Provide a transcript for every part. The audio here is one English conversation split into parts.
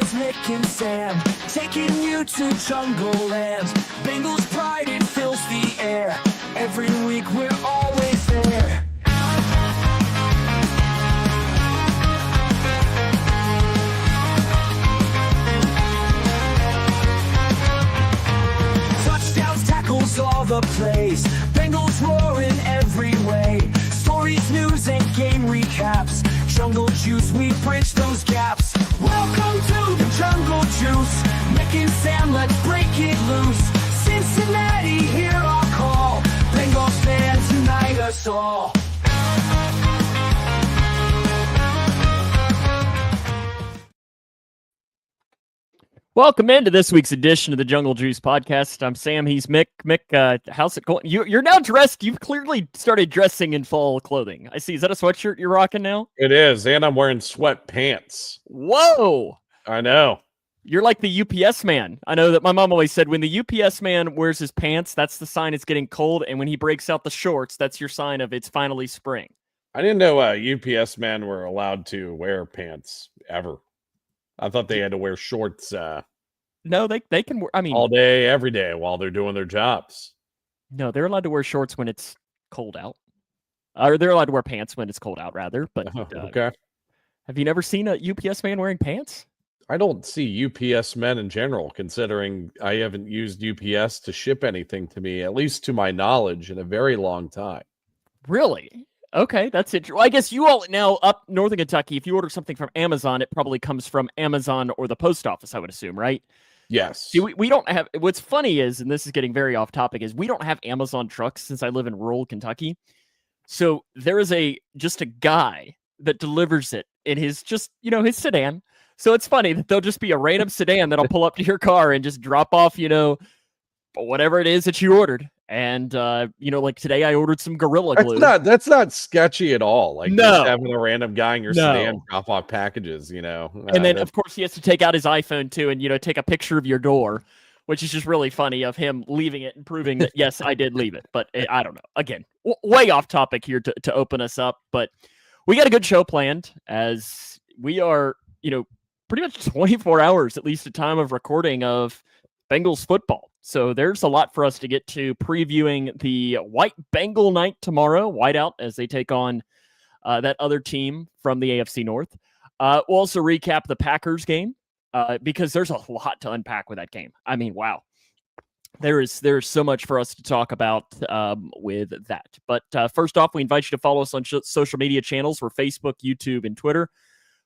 Bengals, Mick and Sam, taking you to Jungle Land. Bengals pride, it fills the air. Every week we're always there. Touchdowns, tackles, all the plays. Bengals roaring every way. Stories, news, and game recaps. Jungle Juice, we bridge those gaps. Welcome to the Jungle Juice. Mick and Sam, let's break it loose. Cincinnati, hear our call. Bengals fans, unite us all. Welcome into this week's edition of the Jungle Juice podcast. I'm Sam. He's Mick. Mick, how's it going? You're now dressed. You've clearly started dressing in fall clothing. I see. Is that a sweatshirt you're rocking now? It is, and I'm wearing sweatpants. Whoa! I know. You're like the UPS man. I know that my mom always said when the UPS man wears his pants, that's the sign it's getting cold, and when he breaks out the shorts, that's your sign of it's finally spring. I didn't know UPS men were allowed to wear pants ever. I thought they had to wear shorts No, they can wear, I mean, all day, every day while they're doing their jobs. No, they're allowed to wear shorts when it's cold out. Or they're allowed to wear pants when it's cold out, rather. But okay. Have you never seen a UPS man wearing pants? I don't see UPS men in general, considering I haven't used UPS to ship anything to me, at least to my knowledge, in a very long time. Really? Okay, that's it. Well, I guess you all now up north of Kentucky, if you order something from Amazon, it probably comes from Amazon or the post office, I would assume, right? Yes. See, we don't have, what's funny is, and this is getting very off topic, is we don't have Amazon trucks since I live in rural Kentucky. So there is just a guy that delivers it in his his sedan. So it's funny that there'll just be a random sedan that'll pull up to your car and just drop off, whatever it is that you ordered. And, like today I ordered some Gorilla Glue. That's not sketchy at all. Like no. Just having a random guy in your sedan drop off packages, And then, of course, he has to take out his iPhone, too, and, take a picture of your door, which is just really funny of him leaving it and proving that, yes, I did leave it. But I don't know. Again, way off topic here to open us up. But we got a good show planned as we are, pretty much 24 hours, at least at time of recording, of Bengals football. So there's a lot for us to get to, previewing the White Bengal night tomorrow, whiteout, as they take on that other team from the AFC North. We'll also recap the Packers game because there's a lot to unpack with that game. I mean, wow. There's so much for us to talk about with that. But first off, we invite you to follow us on social media channels. We're Facebook, YouTube, and Twitter.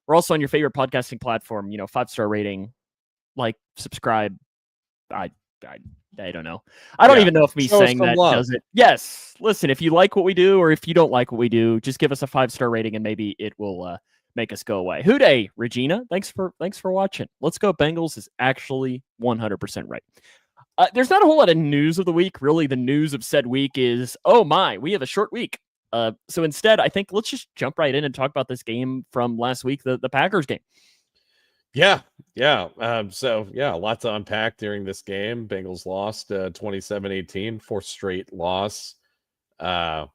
We're also on your favorite podcasting platform, 5-star rating, like, subscribe. I don't know. I don't even know if me saying that does it. Yes. Listen, if you like what we do or if you don't like what we do, just give us a 5-star rating and maybe it will make us go away. Hooday, Regina. Thanks for watching. Let's Go Bengals is actually 100% right. There's not a whole lot of news of the week. Really, the news of said week is, oh my, we have a short week. So instead, I think let's just jump right in and talk about this game from last week, the Packers game. Yeah. A lot to unpack during this game. Bengals lost 27-18, fourth straight loss. I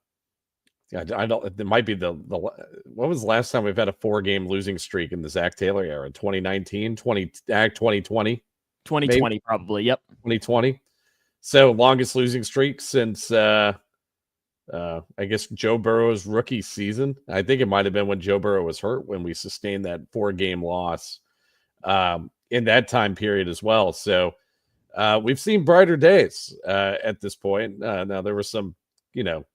don't. It might be the. What was the last time we've had a 4-game losing streak in the Zach Taylor era? 2019, 2020, 2020 probably. Yep, 2020. So longest losing streak since I guess Joe Burrow's rookie season. I think it might have been when Joe Burrow was hurt when we sustained that 4-game loss. In that time period as well. So we've seen brighter days at this point. Now there was some,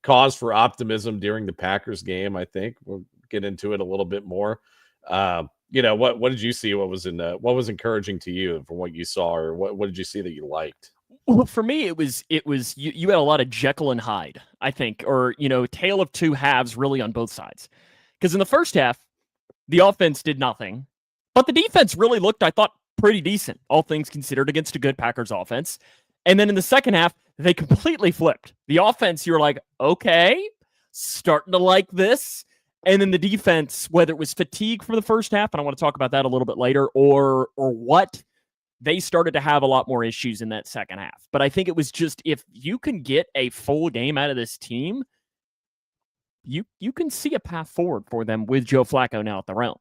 cause for optimism during the Packers game. I think we'll get into it a little bit more. What did you see? What was encouraging to you from what you saw, or what did you see that you liked? Well, for me, it was you had a lot of Jekyll and Hyde, I think, or tale of two halves really on both sides. Because in the first half, the offense did nothing. But the defense really looked, I thought, pretty decent, all things considered, against a good Packers offense. And then in the second half, they completely flipped. The offense, you were like, okay, starting to like this. And then the defense, whether it was fatigue for the first half, and I want to talk about that a little bit later, or what, they started to have a lot more issues in that second half. But I think it was just, if you can get a full game out of this team, you can see a path forward for them with Joe Flacco now at the helm.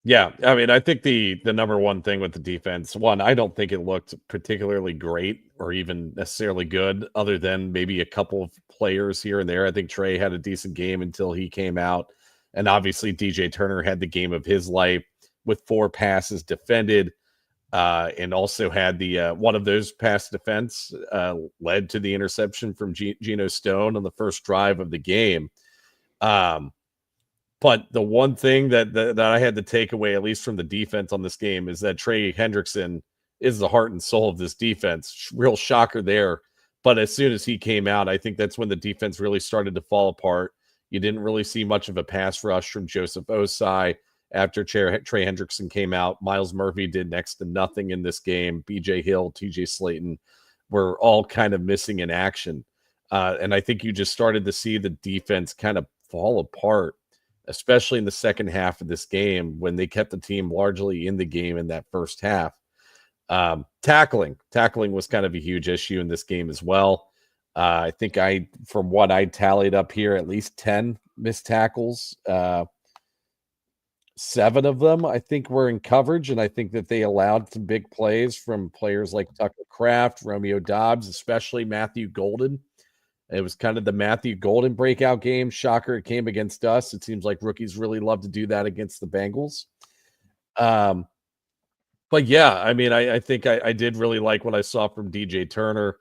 Yeah, I mean, I think the number one thing with the defense, one, I don't think it looked particularly great or even necessarily good, other than maybe a couple of players here and there. I think Trey had a decent game until he came out, and obviously DJ Turner had the game of his life with 4 passes defended, and also had the one of those pass defense led to the interception from Geno Stone on the first drive of the game. But the one thing that I had to take away, at least from the defense on this game, is that Trey Hendrickson is the heart and soul of this defense. Real shocker there. But as soon as he came out, I think that's when the defense really started to fall apart. You didn't really see much of a pass rush from Joseph Osai after Trey Hendrickson came out. Miles Murphy did next to nothing in this game. BJ Hill, TJ Slayton were all kind of missing in action. And I think you just started to see the defense kind of fall apart, especially in the second half of this game when they kept the team largely in the game in that first half. Tackling was kind of a huge issue in this game as well. I think from what I tallied up here, at least 10 missed tackles. 7 of them, I think, were in coverage, and I think that they allowed some big plays from players like Tucker Kraft, Romeo Dobbs, especially Matthew Golden. It was kind of the Matthew Golden breakout game. Shocker, it came against us. It seems like rookies really love to do that against the Bengals. But yeah, I mean, I think I did really like what I saw from DJ Turner.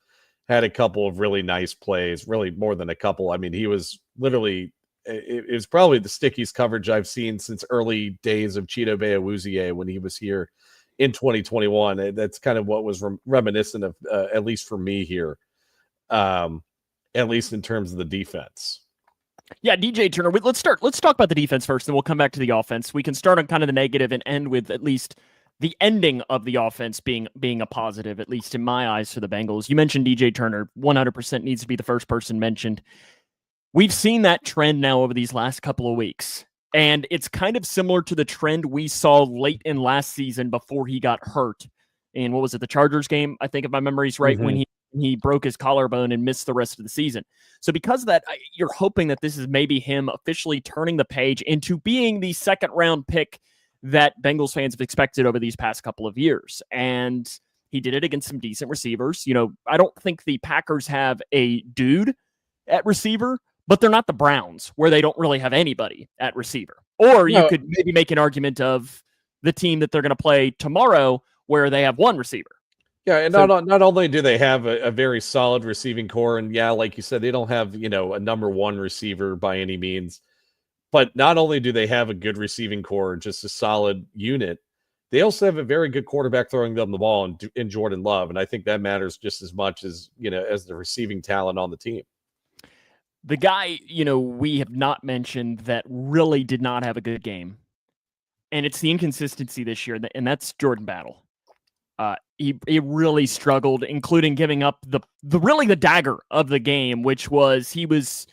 Had a couple of really nice plays, really more than a couple. I mean, he was literally, it was probably the stickiest coverage I've seen since early days of Cheeto Awuzie when he was here in 2021. That's kind of what was reminiscent of, at least for me here. At least in terms of the defense. Yeah, DJ Turner. Let's talk about the defense first, and we'll come back to the offense. We can start on kind of the negative and end with at least the ending of the offense being a positive, at least in my eyes, for the Bengals. You mentioned DJ Turner. 100% needs to be the first person mentioned. We've seen that trend now over these last couple of weeks, and it's kind of similar to the trend we saw late in last season before he got hurt. In, what was it, the Chargers game, I think, if my memory's right, when he broke his collarbone and missed the rest of the season. So because of that, you're hoping that this is maybe him officially turning the page into being the second round pick that Bengals fans have expected over these past couple of years. And he did it against some decent receivers. You know, I don't think the Packers have a dude at receiver, but they're not the Browns where they don't really have anybody at receiver. Or you could maybe make an argument of the team that they're going to play tomorrow where they have one receiver. Yeah, and not only do they have a very solid receiving core, and yeah, like you said, they don't have, a number one receiver by any means, but not only do they have a good receiving core, just a solid unit, they also have a very good quarterback throwing them the ball in Jordan Love, and I think that matters just as much as, as the receiving talent on the team. The guy, we have not mentioned that really did not have a good game, and it's the inconsistency this year, and that's Jordan Battle. He really struggled, including giving up the dagger of the game, which was he was,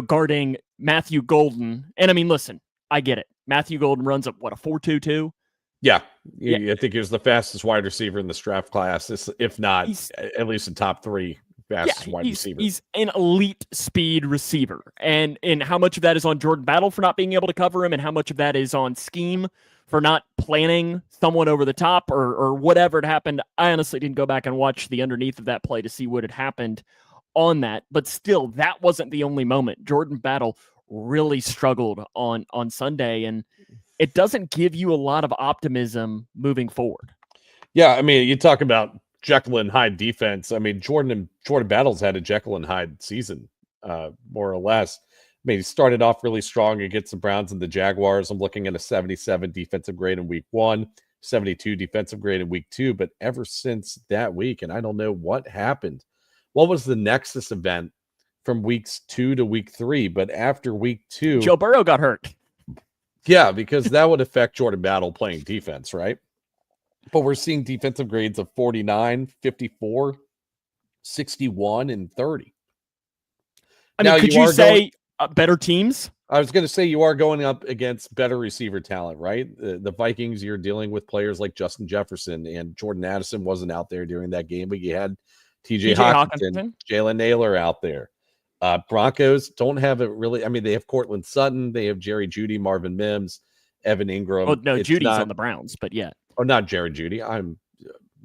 guarding Matthew Golden. And I mean, listen, I get it. Matthew Golden runs up, a 4.22? Yeah. I think he was the fastest wide receiver in this draft class, if not at least the top 3 fastest wide receiver. He's an elite speed receiver. And how much of that is on Jordan Battle for not being able to cover him, and how much of that is on scheme for not planning someone over the top or whatever had happened. I honestly didn't go back and watch the underneath of that play to see what had happened on that. But still, that wasn't the only moment. Jordan Battle really struggled on Sunday, and it doesn't give you a lot of optimism moving forward. Yeah, I mean, you talk about Jekyll and Hyde defense. I mean, Jordan Battle's had a Jekyll and Hyde season, more or less. I mean, he started off really strong against the Browns and the Jaguars. I'm looking at a 77 defensive grade in week 1, 72 defensive grade in week 2. But ever since that week, and I don't know what happened. What was the Nexus event from weeks 2 to week 3? But after week 2, Joe Burrow got hurt. Yeah, because that would affect Jordan Battle playing defense, right? But we're seeing defensive grades of 49, 54, 61, and 30. I mean, could you say better teams? I was going to say you are going up against better receiver talent, right? The Vikings, you're dealing with players like Justin Jefferson, and Jordan Addison wasn't out there during that game, but you had TJ Hockenson, Jalen Naylor out there. Broncos don't have it really. I mean, they have Cortland Sutton, they have Jerry Jeudy, Marvin Mims, Evan Ingram. Well, no, It's Judy's not, on the Browns, but yeah. oh, not Jared Judy. I'm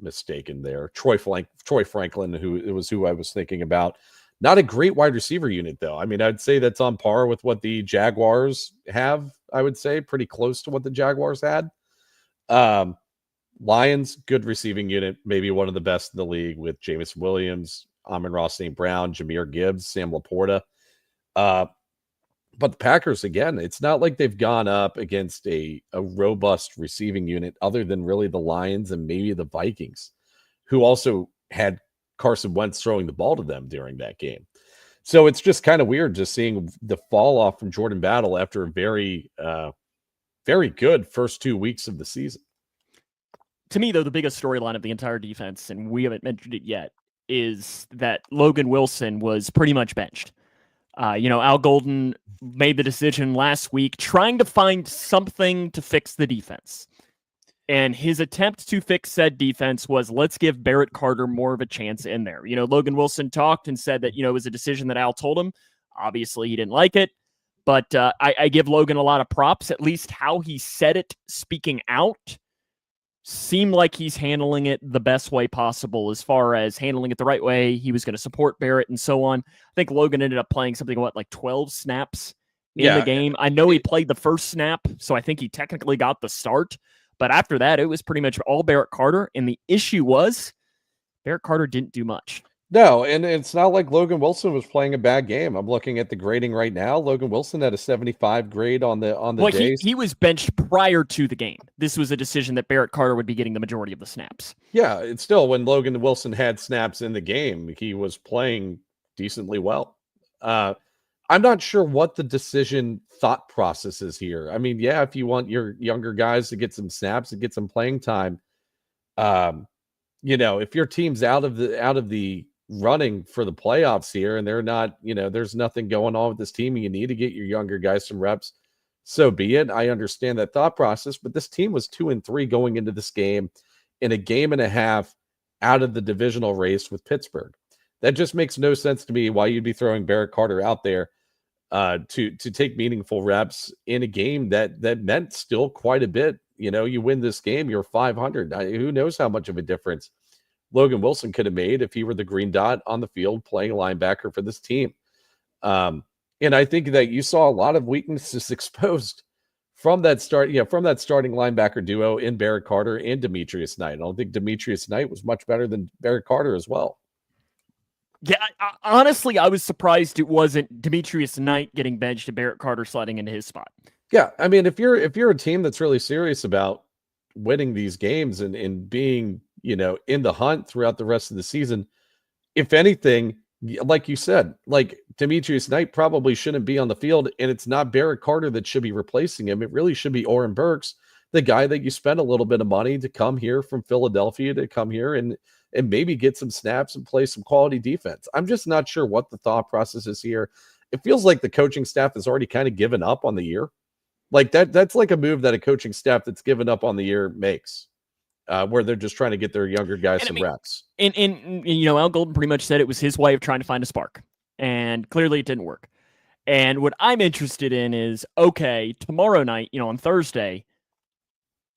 mistaken there. Troy Franklin, who I was thinking about. Not a great wide receiver unit, though. I mean, I'd say that's on par with what the Jaguars have. I would say pretty close to what the Jaguars had. Lions, good receiving unit, maybe one of the best in the league with Jameson Williams, Amon-Ra St. Brown, Jahmyr Gibbs, Sam Laporta. But the Packers, again, it's not like they've gone up against a robust receiving unit other than really the Lions and maybe the Vikings, who also had Carson Wentz throwing the ball to them during that game. So it's just kind of weird just seeing the fall off from Jordan Battle after a very, very good first 2 weeks of the season. To me, though, the biggest storyline of the entire defense, and we haven't mentioned it yet, is that Logan Wilson was pretty much benched. Al Golden made the decision last week trying to find something to fix the defense. And his attempt to fix said defense was, let's give Barrett Carter more of a chance in there. Logan Wilson talked and said that, it was a decision that Al told him. Obviously, he didn't like it. But I give Logan a lot of props, at least how he said it, speaking out. Seemed like he's handling it the best way possible as far as handling it the right way. He was going to support Barrett and so on. I think Logan ended up playing something, like 12 snaps in the game. I know he played the first snap, so I think he technically got the start. But after that, it was pretty much all Barrett Carter. And the issue was Barrett Carter didn't do much. No, and it's not like Logan Wilson was playing a bad game. I'm looking at the grading right now. Logan Wilson had a 75 grade on the day. He was benched prior to the game. This was a decision that Barrett Carter would be getting the majority of the snaps. Yeah, it's still when Logan Wilson had snaps in the game, he was playing decently well. I'm not sure what the decision thought process is here. I mean, yeah, if you want your younger guys to get some snaps and get some playing time, if your team's out of the running for the playoffs here and they're not, there's nothing going on with this team and you need to get your younger guys some reps, so be it. I understand that thought process, but this team was 2-3 going into this game in a game and a half out of the divisional race with Pittsburgh. That just makes no sense to me why you'd be throwing Barrett Carter out there to take meaningful reps in a game that meant still quite a bit. You win this game, you're 500. Who knows how much of a difference Logan Wilson could have made if he were the green dot on the field playing linebacker for this team. And I think that you saw a lot of weaknesses exposed from that starting linebacker duo in Barrett Carter and Demetrius Knight. I don't think Demetrius Knight was much better than Barrett Carter as well. Yeah, honestly, I was surprised it wasn't Demetrius Knight getting benched and Barrett Carter sliding into his spot. Yeah, I mean, if you're a team that's really serious about winning these games and being in the hunt throughout the rest of the season, if anything, like you said, like Demetrius Knight probably shouldn't be on the field, and it's not Barrett Carter that should be replacing him. It really should be Oren Burks, the guy that you spent a little bit of money to come here from Philadelphia to come here and maybe get some snaps and play some quality defense. I'm just not sure what the thought process is here. It feels like the coaching staff has already kind of given up on the year. Like that's like a move that a coaching staff that's given up on the year makes. Where they're just trying to get their younger guys some reps. And Al Golden pretty much said it was his way of trying to find a spark. And clearly it didn't work. And what I'm interested in is, okay, tomorrow night, on Thursday,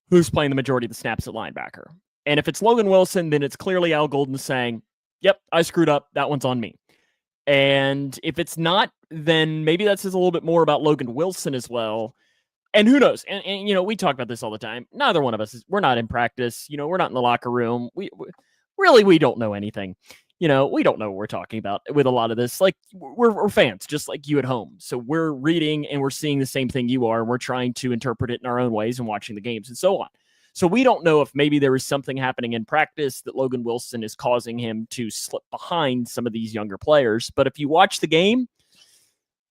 who's playing the majority of the snaps at linebacker? And if it's Logan Wilson, then it's clearly Al Golden saying, yep, I screwed up. That one's on me. And if it's not, then maybe that says a little bit more about Logan Wilson as well. And who knows? And we talk about this all the time. Neither one of us we're not in practice. We're not in the locker room. We don't know anything. We don't know what we're talking about with a lot of this. Like we're fans, just like you at home. So we're reading and we're seeing the same thing you are. And we're trying to interpret it in our own ways and watching the games and so on. So we don't know if maybe there is something happening in practice that Logan Wilson is causing him to slip behind some of these younger players. But if you watch the game,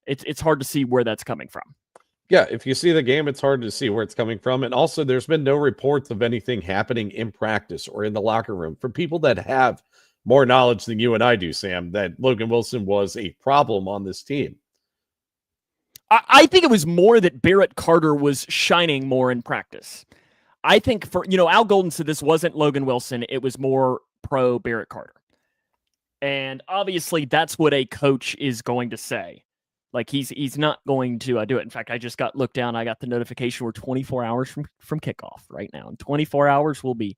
it's hard to see where that's coming from. Yeah, if you see the game, it's hard to see where it's coming from. And also, there's been no reports of anything happening in practice or in the locker room from people that have more knowledge than you and I do, Sam, that Logan Wilson was a problem on this team. I think it was more that Barrett Carter was shining more in practice. I think Al Golden said this wasn't Logan Wilson. It was more pro Barrett Carter. And obviously, that's what a coach is going to say. Like he's not going to do it. In fact, I just looked down. I got the notification we're 24 hours from kickoff right now. In 24 hours, we'll be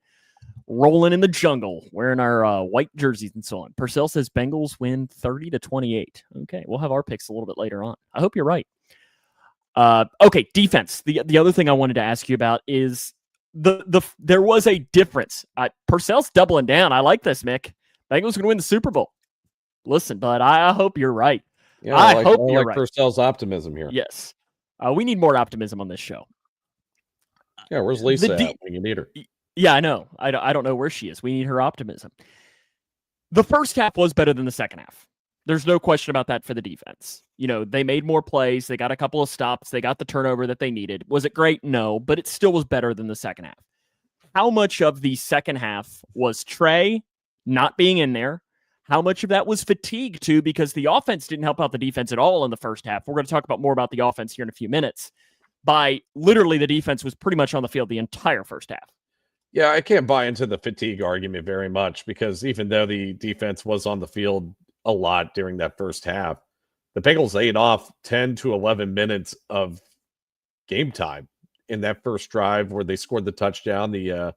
rolling in the jungle, wearing our white jerseys and so on. Purcell says Bengals win 30-28. Okay, we'll have our picks a little bit later on. I hope you're right. Okay, defense. The other thing I wanted to ask you about is there was a difference. Purcell's doubling down. I like this, Mick. Bengals going to win the Super Bowl. Listen, bud, I hope you're right. Yeah, I hope you're right. Purcell's optimism here. Yes. We need more optimism on this show. Yeah, where's Lisa at when you need her? Yeah, I know. I don't know where she is. We need her optimism. The first half was better than the second half. There's no question about that for the defense. You know, they made more plays. They got a couple of stops. They got the turnover that they needed. Was it great? No, but it still was better than the second half. How much of the second half was Trey not being in there? How much of that was fatigue, too, because the offense didn't help out the defense at all in the first half? We're going to talk about more about the offense here in a few minutes. By literally, the defense was pretty much on the field the entire first half. Yeah, I can't buy into the fatigue argument very much because even though the defense was on the field a lot during that first half, the Bengals ate off 10 to 11 minutes of game time in that first drive where they scored the touchdown, the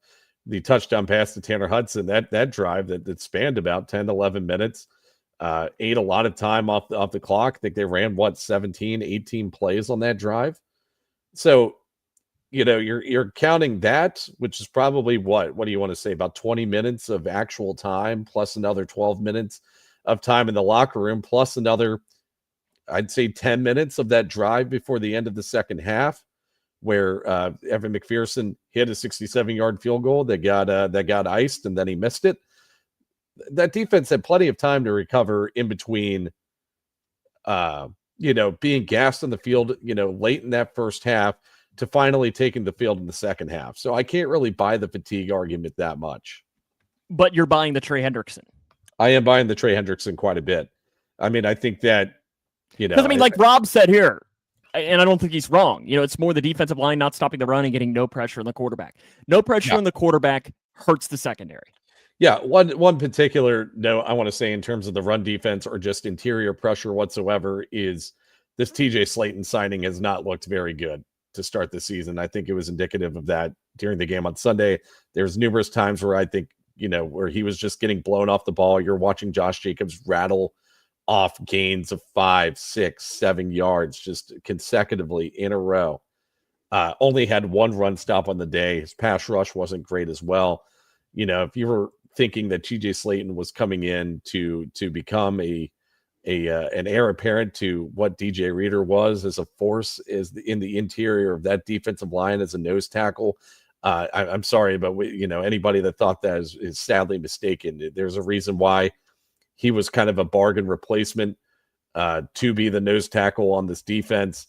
touchdown pass to Tanner Hudson. That drive that spanned about 10 to 11 minutes, ate a lot of time off the clock. I think they ran 17, 18 plays on that drive. So, you know, you're counting that, which is probably what do you want to say, about 20 minutes of actual time plus another 12 minutes of time in the locker room plus another, I'd say 10 minutes of that drive before the end of the second half where Evan McPherson hit a 67-yard field goal that got iced and then he missed it. That defense had plenty of time to recover in between being gassed on the field, late in that first half to finally taking the field in the second half. So I can't really buy the fatigue argument that much. But you're buying the Trey Hendrickson. I am buying the Trey Hendrickson quite a bit. I mean, I think that, because like Rob said here, and I don't think he's wrong. It's more the defensive line not stopping the run and getting no pressure on the quarterback. No pressure on the quarterback hurts the secondary. Yeah, one particular note I want to say in terms of the run defense or just interior pressure whatsoever is this TJ Slayton signing has not looked very good to start the season. I think it was indicative of that during the game on Sunday. There's numerous times where I think, where he was just getting blown off the ball. You're watching Josh Jacobs rattle off gains of 5, 6, 7 yards just consecutively in a row. Only had one run stop on the day. His pass rush wasn't great as well. If you were thinking that TJ Slayton was coming in to become an heir apparent to what DJ Reader was as a force is in the interior of that defensive line as a nose tackle. I'm sorry, but anybody that thought that is sadly mistaken. There's a reason why he was kind of a bargain replacement to be the nose tackle on this defense.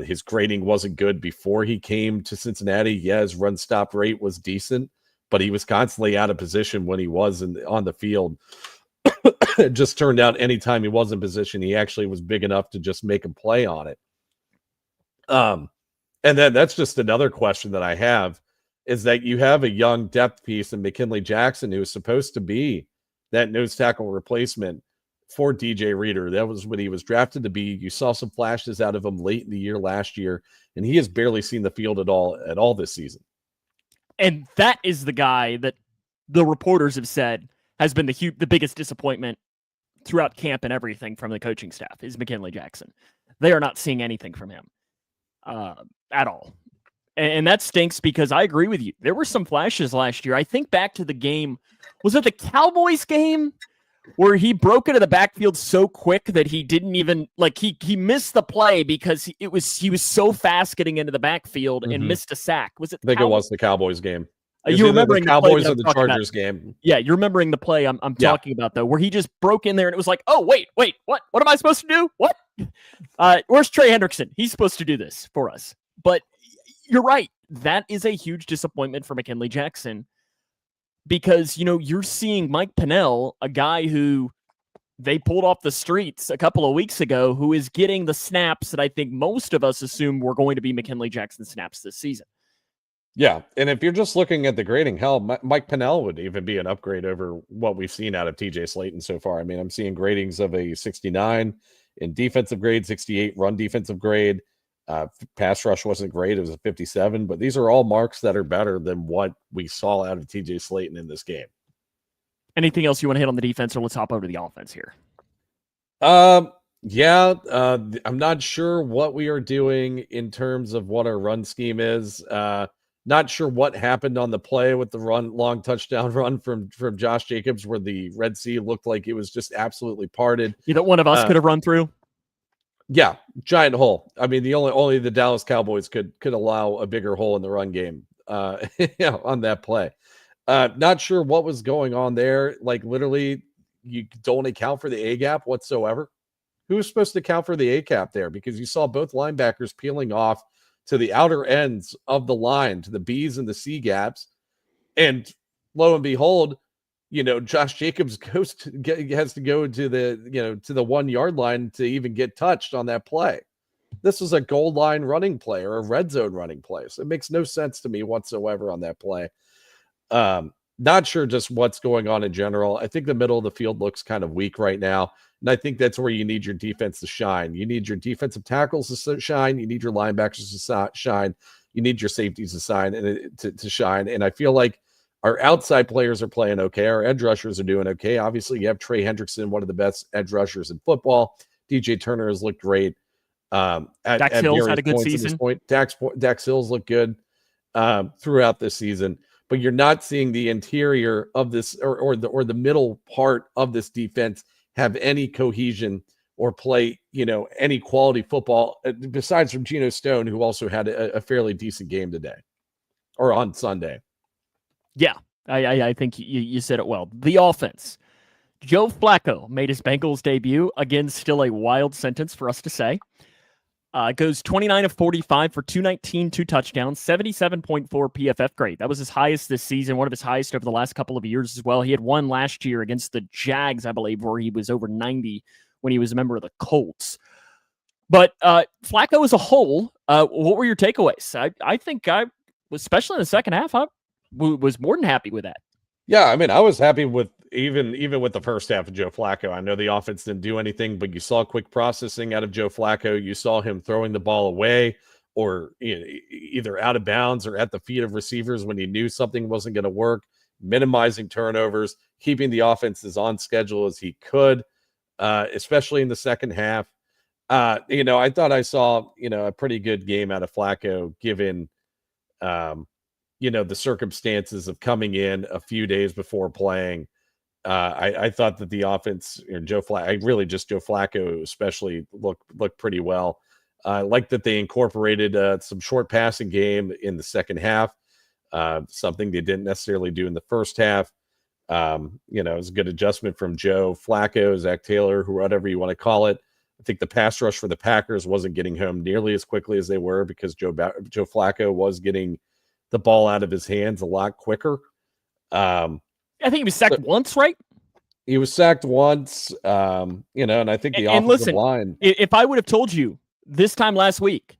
His grading wasn't good before he came to Cincinnati. Yeah, his run stop rate was decent, but he was constantly out of position when he was on the field. It just turned out anytime he was in position, he actually was big enough to just make a play on it. And then that's just another question that I have is that you have a young depth piece in McKinley Jackson who is supposed to be that nose tackle replacement for DJ Reader. That was what he was drafted to be. You saw some flashes out of him late in the year last year, and he has barely seen the field at all this season. And that is the guy that the reporters have said has been the biggest disappointment throughout camp and everything from the coaching staff is McKinley Jackson. They are not seeing anything from him at all. And that stinks because I agree with you. There were some flashes last year. I think back to the game. Was it the Cowboys game where he broke into the backfield so quick that he didn't even he missed the play because he was so fast getting into the backfield and missed a sack. Was it? I think it was the Cowboys game. You're remembering the Cowboys or the Chargers game? Yeah, you're remembering the play I'm talking about though, where he just broke in there and it was like, oh wait, what am I supposed to do? What? Where's Trey Hendrickson? He's supposed to do this for us. But you're right. That is a huge disappointment for McKinley Jackson. Because, you're seeing Mike Pennell, a guy who they pulled off the streets a couple of weeks ago, who is getting the snaps that I think most of us assume were going to be McKinley Jackson snaps this season. Yeah, and if you're just looking at the grading, hell, Mike Pennell would even be an upgrade over what we've seen out of TJ Slayton so far. I mean, I'm seeing gradings of a 69 In defensive grade, 68. Run defensive grade. Pass rush wasn't great. It was a 57. But these are all marks that are better than what we saw out of TJ Slayton in this game. Anything else you want to hit on the defense, or let's hop over to the offense here? Yeah, I'm not sure what we are doing in terms of what our run scheme is. Not sure what happened on the play with the long touchdown run from Josh Jacobs, where the Red Sea looked like it was just absolutely parted. You know, one of us could have run through. Yeah, giant hole. I mean, only the Dallas Cowboys could allow a bigger hole in the run game. On that play. Not sure what was going on there. Like, literally, you don't account for the A gap whatsoever. Who was supposed to account for the A gap there? Because you saw both linebackers peeling off to the outer ends of the line, to the B's and the C gaps. And lo and behold, Josh Jacobs has to go to the 1 yard line to even get touched on that play. This was a goal line running play or a red zone running play. So it makes no sense to me whatsoever on that play. Not sure just what's going on in general. I think the middle of the field looks kind of weak right now. And I think that's where you need your defense to shine. You need your defensive tackles to shine. You need your linebackers to shine. You need your safeties to shine. And I feel like our outside players are playing okay. Our edge rushers are doing okay. Obviously, you have Trey Hendrickson, one of the best edge rushers in football. DJ Turner has looked great. Dax Hills had a good season. Dax Hills looked good throughout this season. But you're not seeing the interior of this or the middle part of this defense have any cohesion or play, any quality football besides from Geno Stone, who also had a fairly decent game today or on Sunday. Yeah, I think you said it well. The offense. Joe Flacco made his Bengals debut. Again, still a wild sentence for us to say. Goes 29 of 45 for 219, 2 touchdowns, 77.4 PFF grade. That was his highest this season, one of his highest over the last couple of years as well. He had one last year against the Jags, I believe, where he was over 90 when he was a member of the Colts. But Flacco as a whole, what were your takeaways? I think especially in the second half, I was more than happy with that. Yeah, I mean, I was happy with even with the first half of Joe Flacco. I know the offense didn't do anything, but you saw quick processing out of Joe Flacco. You saw him throwing the ball away or either out of bounds or at the feet of receivers when he knew something wasn't going to work, minimizing turnovers, keeping the offense as on schedule as he could, especially in the second half. I thought I saw, a pretty good game out of Flacco given, the circumstances of coming in a few days before playing. I thought that the offense, Joe Flacco especially looked pretty well. I like that they incorporated some short passing game in the second half, something they didn't necessarily do in the first half. It was a good adjustment from Joe Flacco, Zach Taylor, whatever you want to call it. I think the pass rush for the Packers wasn't getting home nearly as quickly as they were because Joe Flacco was getting the ball out of his hands a lot quicker. I think he was sacked once, right? He was sacked once, and I think the offensive line. If I would have told you this time last week,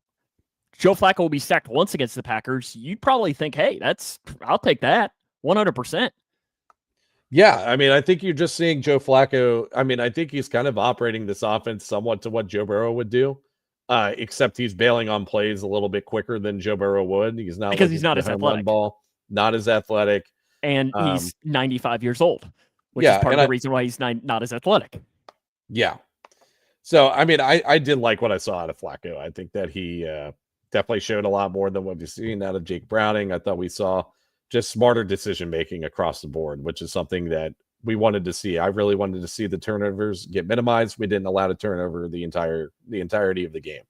Joe Flacco will be sacked once against the Packers, you'd probably think, hey, I'll take that 100%. Yeah, I mean, I think you're just seeing Joe Flacco. I mean, I think he's kind of operating this offense somewhat to what Joe Burrow would do, except he's bailing on plays a little bit quicker than Joe Burrow would. He's not because he's not as athletic. Not as athletic. And he's 95 years old, which is part of the reason why he's not as athletic. Yeah. So, I mean, I did like what I saw out of Flacco. I think that he definitely showed a lot more than what we've seen out of Jake Browning. I thought we saw just smarter decision-making across the board, which is something that we wanted to see. I really wanted to see the turnovers get minimized. We didn't allow a turnover the entirety of the game.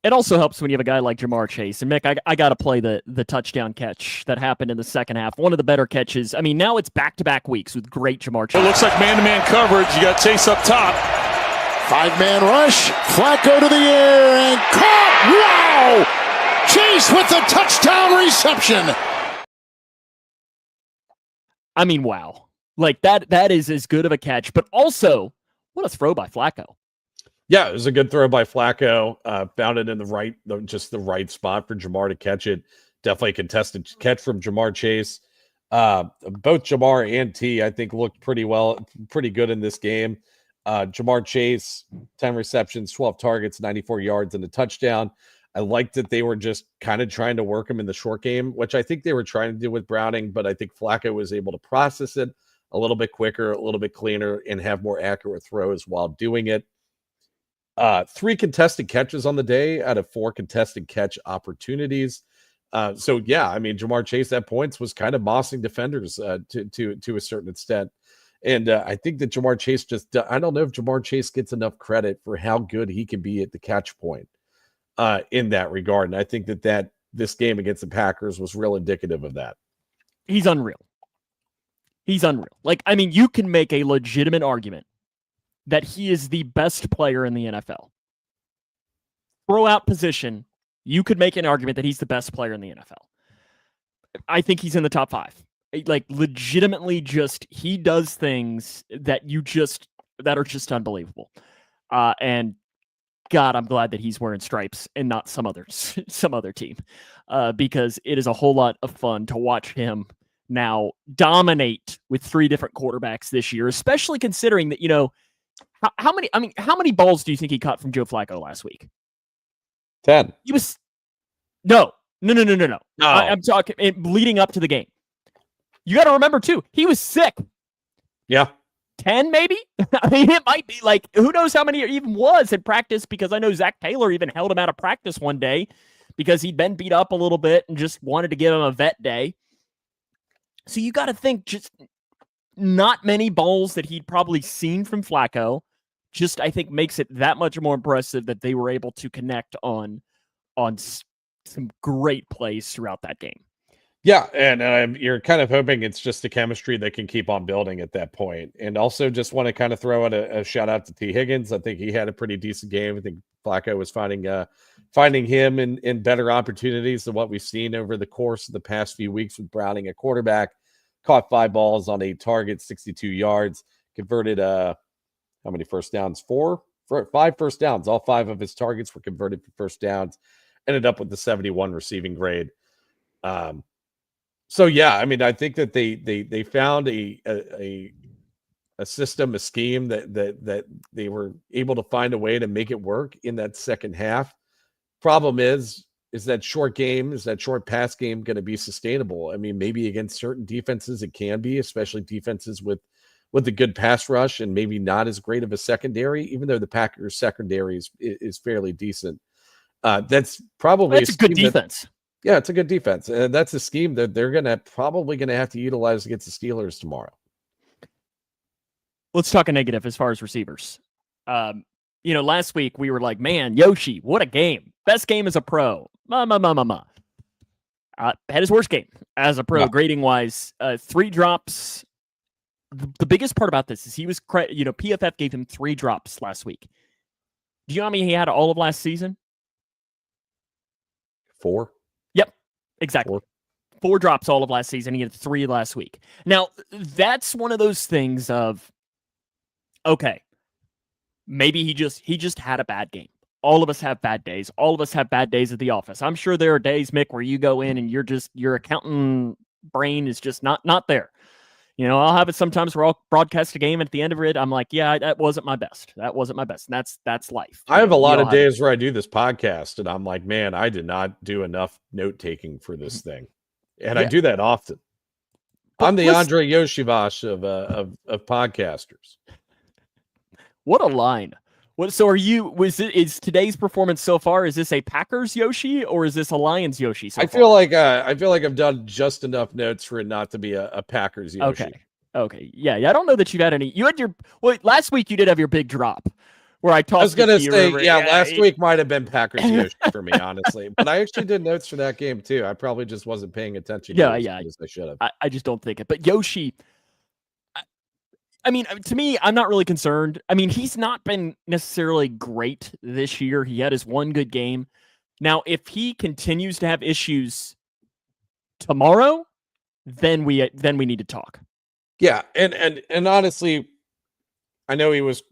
It also helps when you have a guy like Jamar Chase. And Mick, I got to play the touchdown catch that happened in the second half. One of the better catches. I mean, now it's back-to-back weeks with great Jamar Chase. It looks like man-to-man coverage. You got Chase up top. 5-man rush. Flacco to the air and caught. Wow! Chase with the touchdown reception. I mean, wow. Like, that is as good of a catch. But also, what a throw by Flacco. Yeah, it was a good throw by Flacco. Found it in the right spot for Jamar to catch it. Definitely a contested catch from Jamar Chase. Both Jamar and T, I think, looked pretty good in this game. Jamar Chase, 10 receptions, 12 targets, 94 yards, and a touchdown. I liked that they were just kind of trying to work him in the short game, which I think they were trying to do with Browning, but I think Flacco was able to process it a little bit quicker, a little bit cleaner, and have more accurate throws while doing it. 3 contested catches on the day out of 4 contested catch opportunities. So yeah, I mean, Jamar Chase at points was kind of mossing defenders to a certain extent. And I think that Jamar Chase I don't know if Jamar Chase gets enough credit for how good he can be at the catch point in that regard. And I think that this game against the Packers was real indicative of that. He's unreal. He's unreal. Like, I mean, you can make a legitimate argument that he is the best player in the NFL. Throw out position, you could make an argument that he's the best player in the NFL. I think he's in the top 5. Like, legitimately, he does things that are just unbelievable. And God, I'm glad that he's wearing stripes and not some other team, because it is a whole lot of fun to watch him now dominate with 3 different quarterbacks this year, especially considering that, how many balls do you think he caught from Joe Flacco last week? 10. He was no. Oh. I'm talking leading up to the game. You got to remember too, he was sick. Yeah. 10 maybe? I mean, it might be like, who knows how many it even was in practice, because I know Zach Taylor even held him out of practice one day because he'd been beat up a little bit and just wanted to give him a vet day. So you got to think just not many balls that he'd probably seen from Flacco, just I think makes it that much more impressive that they were able to connect on some great plays throughout that game. Yeah, and you're kind of hoping it's just the chemistry that can keep on building at that point. And also just want to kind of throw out a shout out to T. Higgins. I think he had a pretty decent game. I think Flacco was finding him in better opportunities than what we've seen over the course of the past few weeks with Browning at quarterback. Caught 5 balls on 8 targets, 62 yards, converted how many first downs? 5 first downs. All 5 of his targets were converted for first downs. Ended up with the 71 receiving grade. So yeah, I mean, I think that they found a system, a scheme that they were able to find a way to make it work in that second half. Problem is that short pass game going to be sustainable? I mean, maybe against certain defenses it can be, especially defenses with a good pass rush and maybe not as great of a secondary, even though the Packers secondary is fairly decent. That's probably a good defense. Yeah, it's a good defense. And that's a scheme that they're probably going to have to utilize against the Steelers tomorrow. Let's talk a negative as far as receivers. Last week we were like, man, Yoshi, what a game. Best game as a pro. Had his worst game as a pro, grading wise. 3 drops. The biggest part about this is he was, PFF gave him 3 drops last week. Do you know how many he had all of last season? 4. Yep, exactly. 4 drops all of last season. He had 3 last week. Now, that's one of those things of, okay, maybe he just had a bad game. All of us have bad days. All of us have bad days at the office. I'm sure there are days, Mick, where you go in and your accountant brain is just not there. I'll have it sometimes where I'll broadcast a game at the end of it. I'm like, yeah, that wasn't my best. That wasn't my best. And that's life. I have a lot of days where I do this podcast and I'm like, man, I did not do enough note taking for this thing. And I do that often. But I'm the Andre Yoshivash of podcasters. What a line. So is today's performance so far, is this a Packers Yoshi or is this a Lions Yoshi so far? I feel like I've done just enough notes for it not to be a Packers Yoshi. Okay. Yeah. I don't know that you've had any. Last week you did have your big drop where I tossed. I was going to say, last week might have been Packers Yoshi for me, honestly. But I actually did notes for that game too. I probably just wasn't paying attention. As I should have. I just don't think it. But Yoshi, I mean, to me, I'm not really concerned. I mean, he's not been necessarily great this year. He had his 1 good game. Now, if he continues to have issues tomorrow, then we need to talk. Yeah, and honestly, I know he was,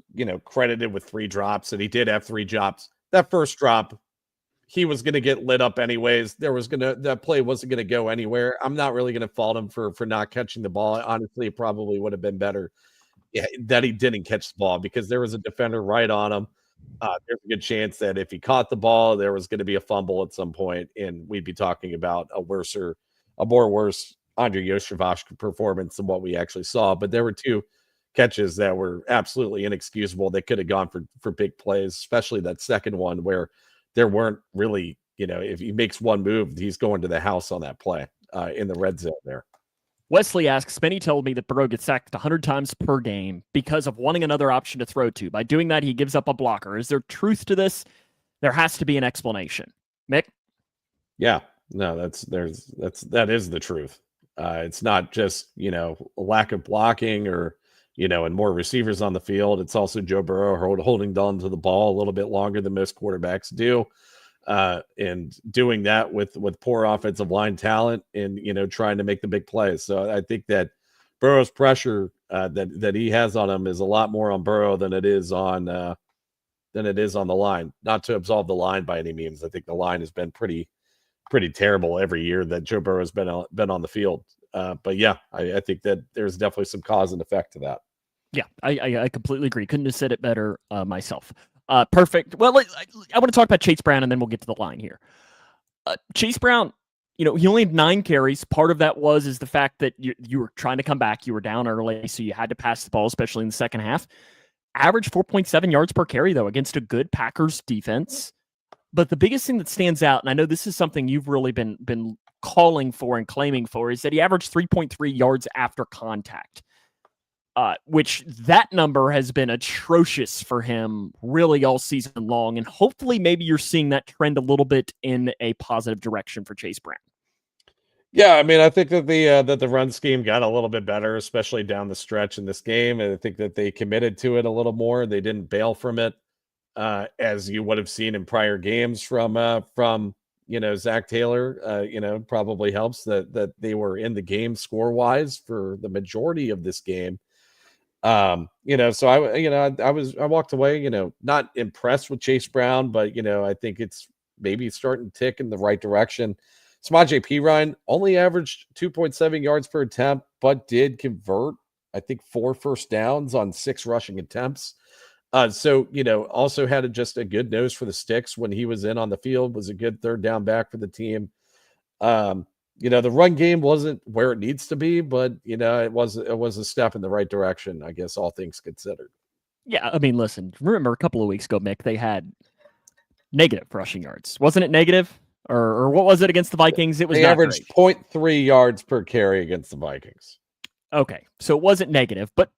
credited with 3 drops, and he did have 3 drops. That first drop, he was going to get lit up anyways. That play wasn't going to go anywhere. I'm not really going to fault him for not catching the ball. Honestly, it probably would have been better yeah, that he didn't catch the ball because there was a defender right on him. There's a good chance that if he caught the ball, there was going to be a fumble at some point, and we'd be talking about a more worse Andre Yoshivash performance than what we actually saw. But there were two catches that were absolutely inexcusable. They could have gone for big plays, especially that second one where there weren't really, if he makes one move, he's going to the house on that play in the red zone there. Wesley asks, Spenny told me that Burrow gets sacked 100 times per game because of wanting another option to throw to. By doing that, he gives up a blocker. Is there truth to this? There has to be an explanation. Mick? Yeah, no, that is the truth. It's not just, a lack of blocking or, and more receivers on the field. It's also Joe Burrow holding on to the ball a little bit longer than most quarterbacks do. And doing that with poor offensive line talent and, trying to make the big plays. So I think that Burrow's pressure that he has on him is a lot more on Burrow than it is on the line. Not to absolve the line by any means. I think the line has been pretty terrible every year that Joe Burrow has been on the field. But yeah, I think that there's definitely some cause and effect to that. Yeah, I completely agree. Couldn't have said it better myself. Perfect. Well, I want to talk about Chase Brown, and then we'll get to the line here. Chase Brown, he only had 9 carries. Part of that is the fact that you were trying to come back. You were down early, so you had to pass the ball, especially in the second half. Average 4.7 yards per carry, though, against a good Packers defense. But the biggest thing that stands out, and I know this is something you've really been calling for and claiming for, is that he averaged 3.3 yards after contact. Which that number has been atrocious for him really all season long. And hopefully maybe you're seeing that trend a little bit in a positive direction for Chase Brown. Yeah, I mean, I think that the run scheme got a little bit better, especially down the stretch in this game. And I think that they committed to it a little more. They didn't bail from it, as you would have seen in prior games from Zach Taylor. Probably helps that they were in the game score-wise for the majority of this game. So I walked away, not impressed with Chase Brown, but, I think it's maybe starting to tick in the right direction. Samaje Perine only averaged 2.7 yards per attempt, but did convert, I think, 4 first downs on 6 rushing attempts. Also had just a good nose for the sticks when he was in on the field, was a good third down back for the team. The run game wasn't where it needs to be, but it was a step in the right direction, I guess, all things considered. Yeah, I mean, listen, remember a couple of weeks ago, Mick, they had negative rushing yards. Wasn't it negative? Or what was it against the Vikings? It was they not averaged great. 0.3 yards per carry against the Vikings. Okay, so it wasn't negative, but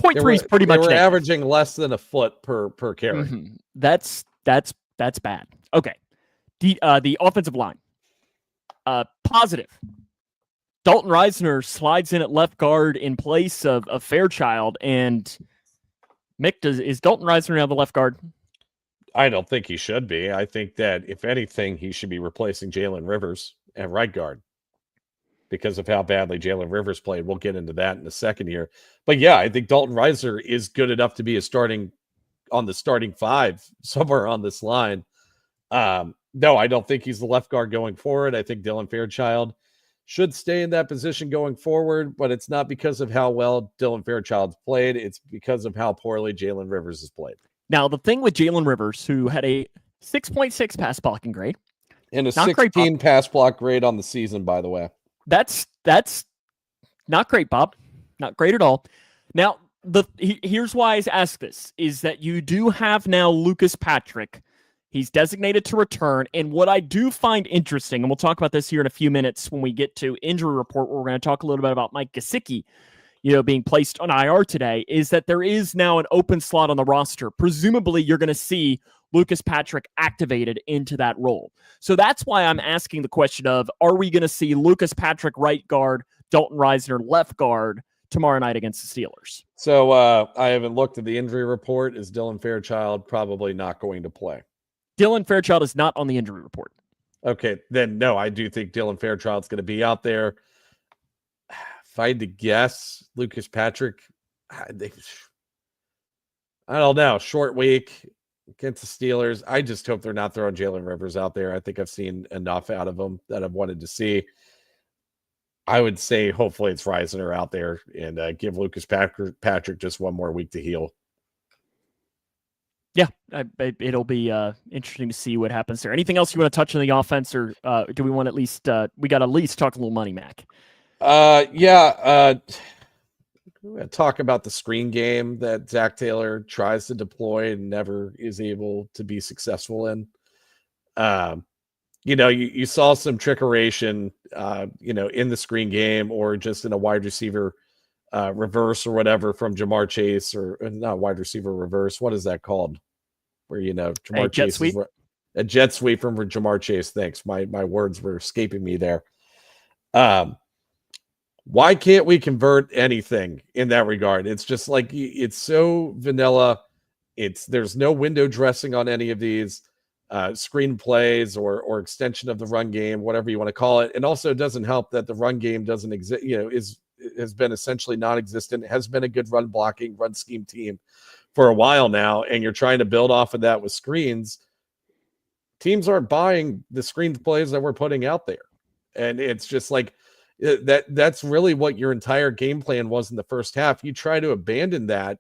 0.3 is pretty much They were negative. averaging less than a foot per carry. Mm-hmm. That's bad. Okay, the offensive line. Positive. Dalton Reisner slides in at left guard in place of Fairchild, and Mick, is Dalton Reisner now the left guard? I don't think he should be. I think that if anything, he should be replacing Jalen Rivers at right guard because of how badly Jalen Rivers played. We'll get into that in a second here. But yeah, I think Dalton Reisner is good enough to be on the starting 5 somewhere on this line. No, I don't think he's the left guard going forward. I think Dylan Fairchild should stay in that position going forward, but it's not because of how well Dylan Fairchild's played. It's because of how poorly Jalen Rivers has played. Now, the thing with Jalen Rivers, who had a 6.6 pass blocking grade. And a 16 pass block grade on the season, by the way. That's not great, Bob. Not great at all. Now, here's why I ask this, is that you do have now Lucas Patrick. He's designated to return. And what I do find interesting, and we'll talk about this here in a few minutes when we get to injury report, where we're going to talk a little bit about Mike Gesicki, being placed on IR today, is that there is now an open slot on the roster. Presumably, you're going to see Lucas Patrick activated into that role. So that's why I'm asking the question of, are we going to see Lucas Patrick right guard, Dalton Reisner left guard tomorrow night against the Steelers? So I haven't looked at the injury report. Is Dylan Fairchild probably not going to play? Dylan Fairchild is not on the injury report. Okay, then no, I do think Dylan Fairchild's going to be out there. If I had to guess, Lucas Patrick, I don't know, short week against the Steelers. I just hope they're not throwing Jalen Rivers out there. I think I've seen enough out of him that I've wanted to see. I would say hopefully it's Reisner out there and give Lucas Patrick just one more week to heal. Yeah, it'll be interesting to see what happens there. Anything else you want to touch on the offense, or do we want at least we got to at least talk a little money, Mac? Talk about the screen game that Zach Taylor tries to deploy and never is able to be successful in. You saw some trickeration, in the screen game or just in a wide receiver reverse or whatever from Jamar Chase, or not wide receiver reverse. What is that called? Where, Jamar Chase sweep? A jet sweep from Jamar Chase. Thanks. My words were escaping me there. Why can't we convert anything in that regard? It's just like, it's so vanilla. There's no window dressing on any of these screen plays or extension of the run game, whatever you want to call it. And also it doesn't help that the run game doesn't exist, has been essentially non-existent, has been a good run blocking, run scheme team for a while now. And you're trying to build off of that with screens. Teams aren't buying the screen plays that we're putting out there. And it's just like, that's really what your entire game plan was in the first half. You try to abandon that,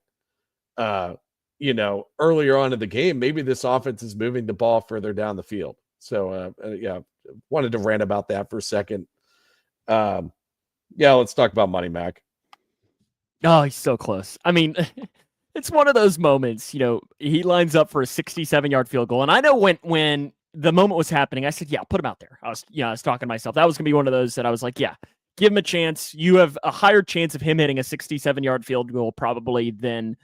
earlier on in the game. Maybe this offense is moving the ball further down the field. So, wanted to rant about that for a second. Let's talk about Money Mac. Oh, he's so close. I mean, it's one of those moments, he lines up for a 67-yard field goal. And I know when the moment was happening, I said, yeah, put him out there. I was talking to myself. That was going to be one of those that I was like, yeah, give him a chance. You have a higher chance of him hitting a 67-yard field goal probably than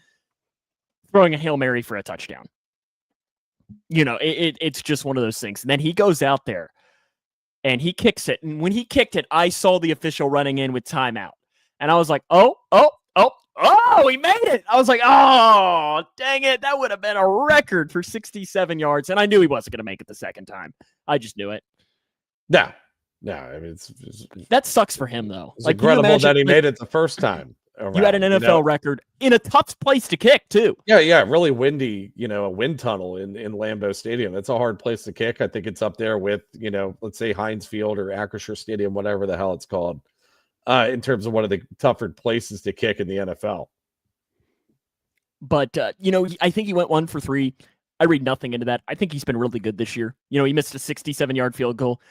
throwing a Hail Mary for a touchdown. It's just one of those things. And then he goes out there and he kicks it. And when he kicked it, I saw the official running in with timeout. And I was like, oh, he made it. I was like, oh, dang it. That would have been a record for 67 yards. And I knew he wasn't going to make it the second time. I just knew it. No. I mean, that sucks for him, though. It's incredible that he made it the first time. You had an NFL record in a tough place to kick, too. Yeah. Really windy, a wind tunnel in Lambeau Stadium. That's a hard place to kick. I think it's up there with, let's say Heinz Field or Acrisure Stadium, whatever the hell it's called. In terms of one of the tougher places to kick in the NFL. But, I think he went 1 for 3. I read nothing into that. I think he's been really good this year. He missed a 67-yard field goal.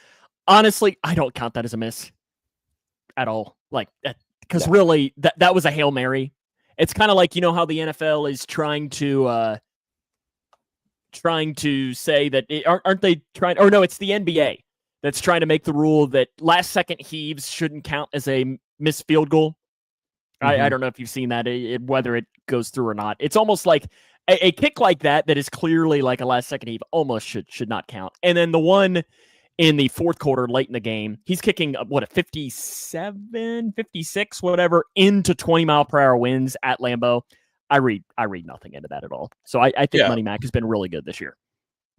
Honestly, I don't count that as a miss at all. Because really, that was a Hail Mary. It's kind of like, how the NFL is trying to say that, aren't they trying, or no, it's the NBA that's trying to make the rule that last second heaves shouldn't count as a missed field goal. Mm-hmm. I don't know if you've seen that, whether it goes through or not. It's almost like a kick like that is clearly like a last second heave almost should not count. And then the one in the fourth quarter, late in the game, he's kicking a 57, 56, whatever, into 20-mile-per-hour winds at Lambeau. I read nothing into that at all. So I think Money Mac has been really good this year.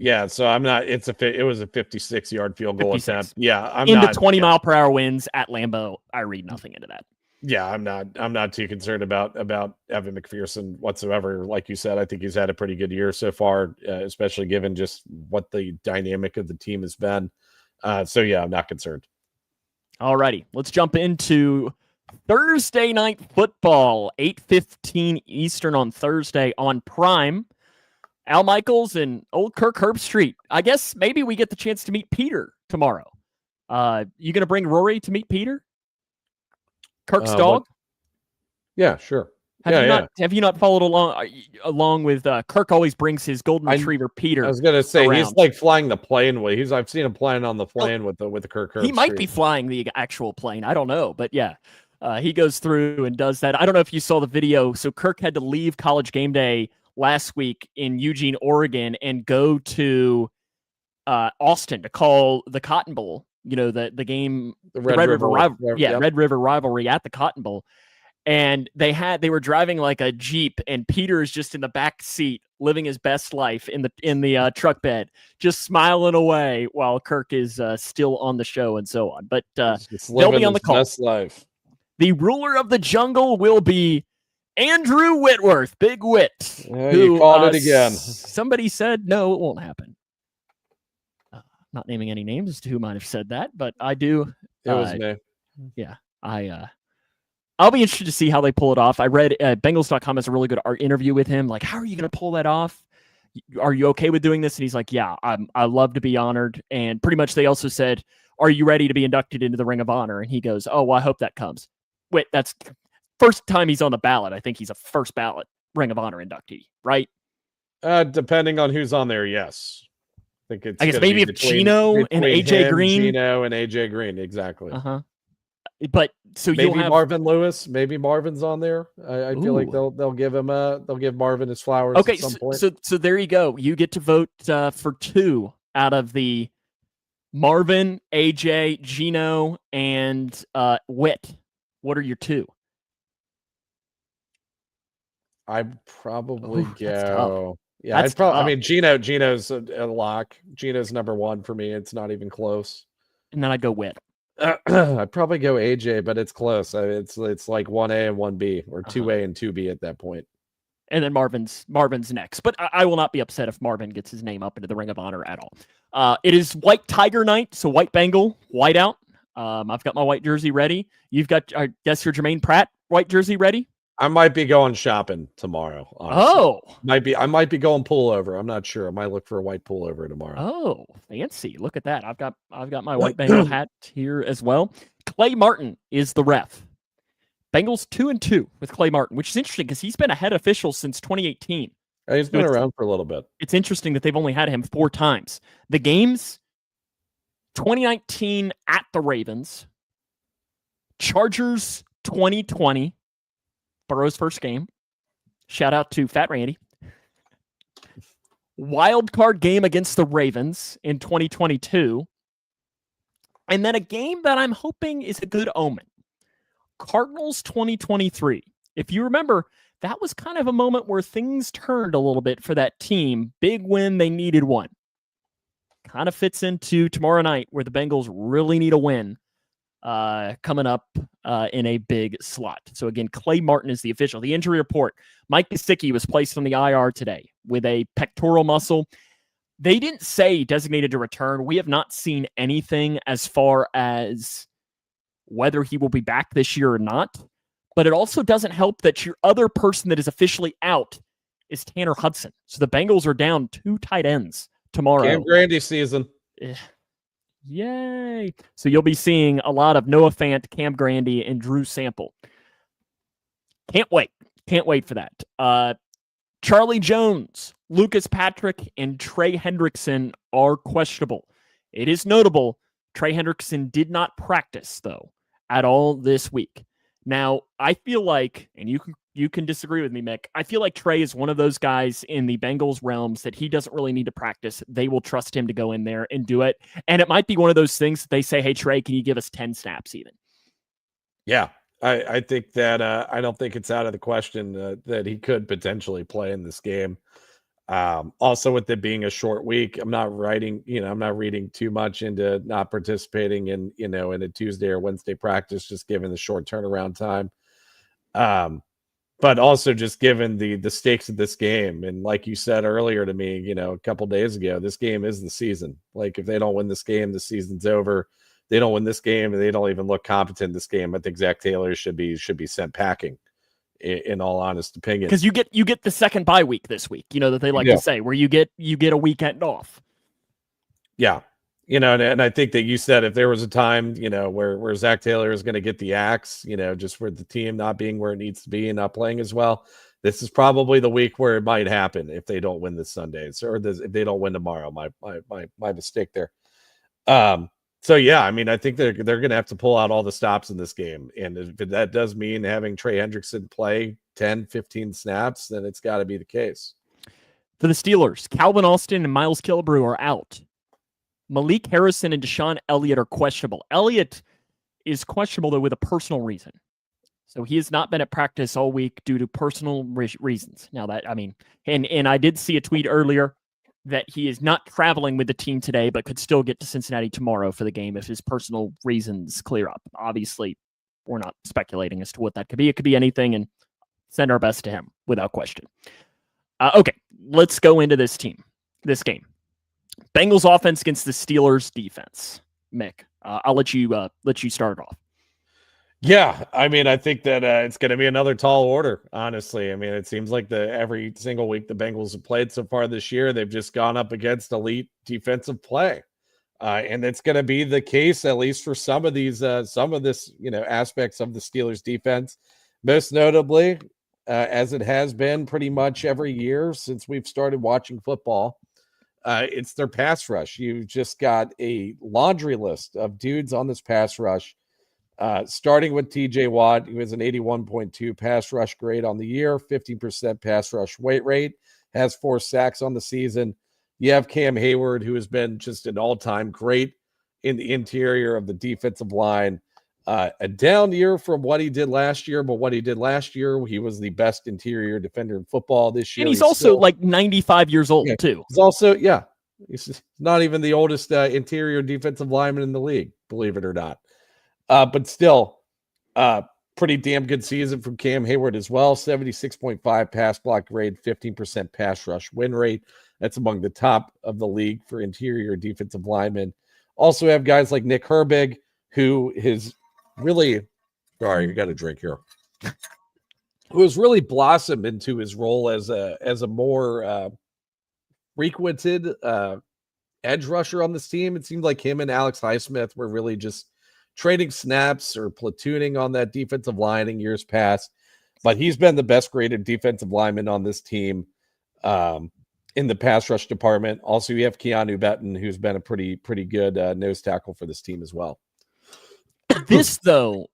Yeah, so I'm not. It was a 56-yard field goal 56. attempt. Yeah, I'm into not 20-mile-per-hour winds at Lambeau. I read nothing into that. Yeah, I'm not too concerned about Evan McPherson whatsoever. Like you said, I think he's had a pretty good year so far, especially given just what the dynamic of the team has been. So yeah, I'm not concerned. All righty, let's jump into Thursday night football, 8:15 Eastern on Thursday on Prime. Al Michaels and old Kirk Herbstreit. I guess maybe we get the chance to meet Peter tomorrow. You going to bring Rory to meet Peter? Kirk's dog? Yeah, sure. Have you not followed along with Kirk always brings his golden retriever Peter? I was going to say around. He's like flying the plane with. I've seen him flying on the plane with the Kirk Herbstreit. He might be flying the actual plane. I don't know, but yeah. He goes through and does that. I don't know if you saw the video. So Kirk had to leave College Game Day last week in Eugene, Oregon, and go to Austin to call the Cotton Bowl. The game, the Red River rivalry. Yeah, yep. Red River rivalry at the Cotton Bowl. And they were driving like a Jeep, and Peter is just in the back seat, living his best life in the truck bed, just smiling away while Kirk is still on the show and so on. But they'll be on the call. Best life. The ruler of the jungle will be Andrew Whitworth, Big Whit. You called it again. Somebody said no, it won't happen. Not naming any names as to who might have said that, but I do. It was me. Yeah, I'll be interested to see how they pull it off. I read Bengals.com has a really good interview with him. Like, how are you going to pull that off? Are you okay with doing this? And he's like, yeah, I love to be honored. And pretty much they also said, are you ready to be inducted into the Ring of Honor? And he goes, oh, well, I hope that comes. Wait, that's first time he's on the ballot. I think he's a first ballot Ring of Honor inductee, right? Depending on who's on there, yes. I guess maybe if Gino and AJ Green. Gino and AJ Green, exactly. But so maybe you'll have Marvin Lewis. Maybe Marvin's on there. I feel like they'll give Marvin his flowers. Okay, at some point. So there you go. You get to vote for 2 out of the Marvin, AJ, Gino, and Witt. What are your 2? I'd probably go. Yeah, That's tough. I mean, Gino's a lock. Gino's number 1 for me. It's not even close. And then I'd go Witt. I'd probably go AJ, but it's close. It's like 1A and 1B, or 2A and 2B at that point. And then Marvin's next. But I will not be upset if Marvin gets his name up into the Ring of Honor at all. It is White Tiger night, so white Bengal, white out. I've got my white jersey ready. You've got, I guess, your Jermaine Pratt white jersey ready? I might be going shopping tomorrow. Honestly. Oh, I might be going pullover. I'm not sure. I might look for a white pullover tomorrow. Oh, fancy! Look at that. I've got my white Bengal hat here as well. Clay Martin is the ref. Bengals 2-2 with Clay Martin, which is interesting because he's been a head official since 2018. He's been around for a little bit. It's interesting that they've only had him 4 times. The games: 2019 at the Ravens, Chargers 2020. Burrow's first game. Shout out to Fat Randy. Wild card game against the Ravens in 2022. And then a game that I'm hoping is a good omen. Cardinals 2023. If you remember, that was kind of a moment where things turned a little bit for that team. Big win, they needed one. Kind of fits into tomorrow night where the Bengals really need a win. Coming up in a big slot. So again, Clay Martin is the official. The injury report: Mike Gesicki was placed on the IR today with a pectoral muscle. They didn't say designated to return. We have not seen anything as far as whether he will be back this year or not. But it also doesn't help that your other person that is officially out is Tanner Hudson. So the Bengals are down 2 tight ends tomorrow. Cam Grandy season. Yay. So you'll be seeing a lot of Noah Fant, Cam Grandy, and Drew Sample. Can't wait. Can't wait for that. Charlie Jones, Lucas Patrick, and Trey Hendrickson are questionable. It is notable Trey Hendrickson did not practice, though, at all this week. Now, I feel like, and you can disagree with me, Mick, I feel like Trey is one of those guys in the Bengals realms that he doesn't really need to practice. They will trust him to go in there and do it. And it might be one of those things that they say, hey, Trey, can you give us 10 snaps even? Yeah, I think that I don't think it's out of the question that he could potentially play in this game. Also, with it being a short week, I'm not reading too much into not participating in a Tuesday or Wednesday practice, just given the short turnaround time. But also just given the stakes of this game. And like you said earlier to me, a couple days ago, this game is the season. Like if they don't win this game, the season's over. They don't win this game and they don't even look competent this game. I think Zach Taylor should be sent packing, in all honest opinion. Because you get the second bye week this week, that they like to say, where you get a weekend off. Yeah. And I think that you said if there was a time, where Zach Taylor is going to get the axe, just for the team not being where it needs to be and not playing as well, this is probably the week where it might happen if they don't win this Sunday if they don't win tomorrow. My mistake there. So yeah, I mean, I think they're going to have to pull out all the stops in this game, and if that does mean having Trey Hendrickson play 10, 15 snaps, then it's got to be the case. For the Steelers, Calvin Austin and Miles Killebrew are out. Malik Harrison and Deshaun Elliott are questionable. Elliott is questionable, though, with a personal reason. So he has not been at practice all week due to personal reasons. Now and I did see a tweet earlier that he is not traveling with the team today, but could still get to Cincinnati tomorrow for the game if his personal reasons clear up. Obviously, we're not speculating as to what that could be. It could be anything, and send our best to him without question. Okay, let's go into this game. Bengals offense against the Steelers defense. Mick, I'll let you start off. Yeah, I mean, I think that it's going to be another tall order, honestly. I mean, it seems like every single week the Bengals have played so far this year, they've just gone up against elite defensive play. And it's going to be the case, at least for some of these, aspects of the Steelers defense, most notably, as it has been pretty much every year since we've started watching football. It's their pass rush. You've just got a laundry list of dudes on this pass rush. Starting with TJ Watt, who has an 81.2 pass rush grade on the year, 15% pass rush weight rate, has 4 sacks on the season. You have Cam Hayward, who has been just an all-time great in the interior of the defensive line. A down year from what he did last year, but what he did last year, he was the best interior defender in football this year. And he's also like 95 years old, too. He's also, he's not even the oldest interior defensive lineman in the league, believe it or not. But still, pretty damn good season from Cam Hayward as well. 76.5 pass block grade, 15% pass rush win rate. That's among the top of the league for interior defensive linemen. Also have guys like Nick Herbig, who is really, sorry, you got a drink here, who has really blossomed into his role as a more frequented edge rusher on this team. It seemed like him and Alex Highsmith were really just trading snaps or platooning on that defensive line in years past, but he's been the best graded defensive lineman on this team in the pass rush department. Also, you have Keanu Benton, who's been a pretty good nose tackle for this team as well. This, though,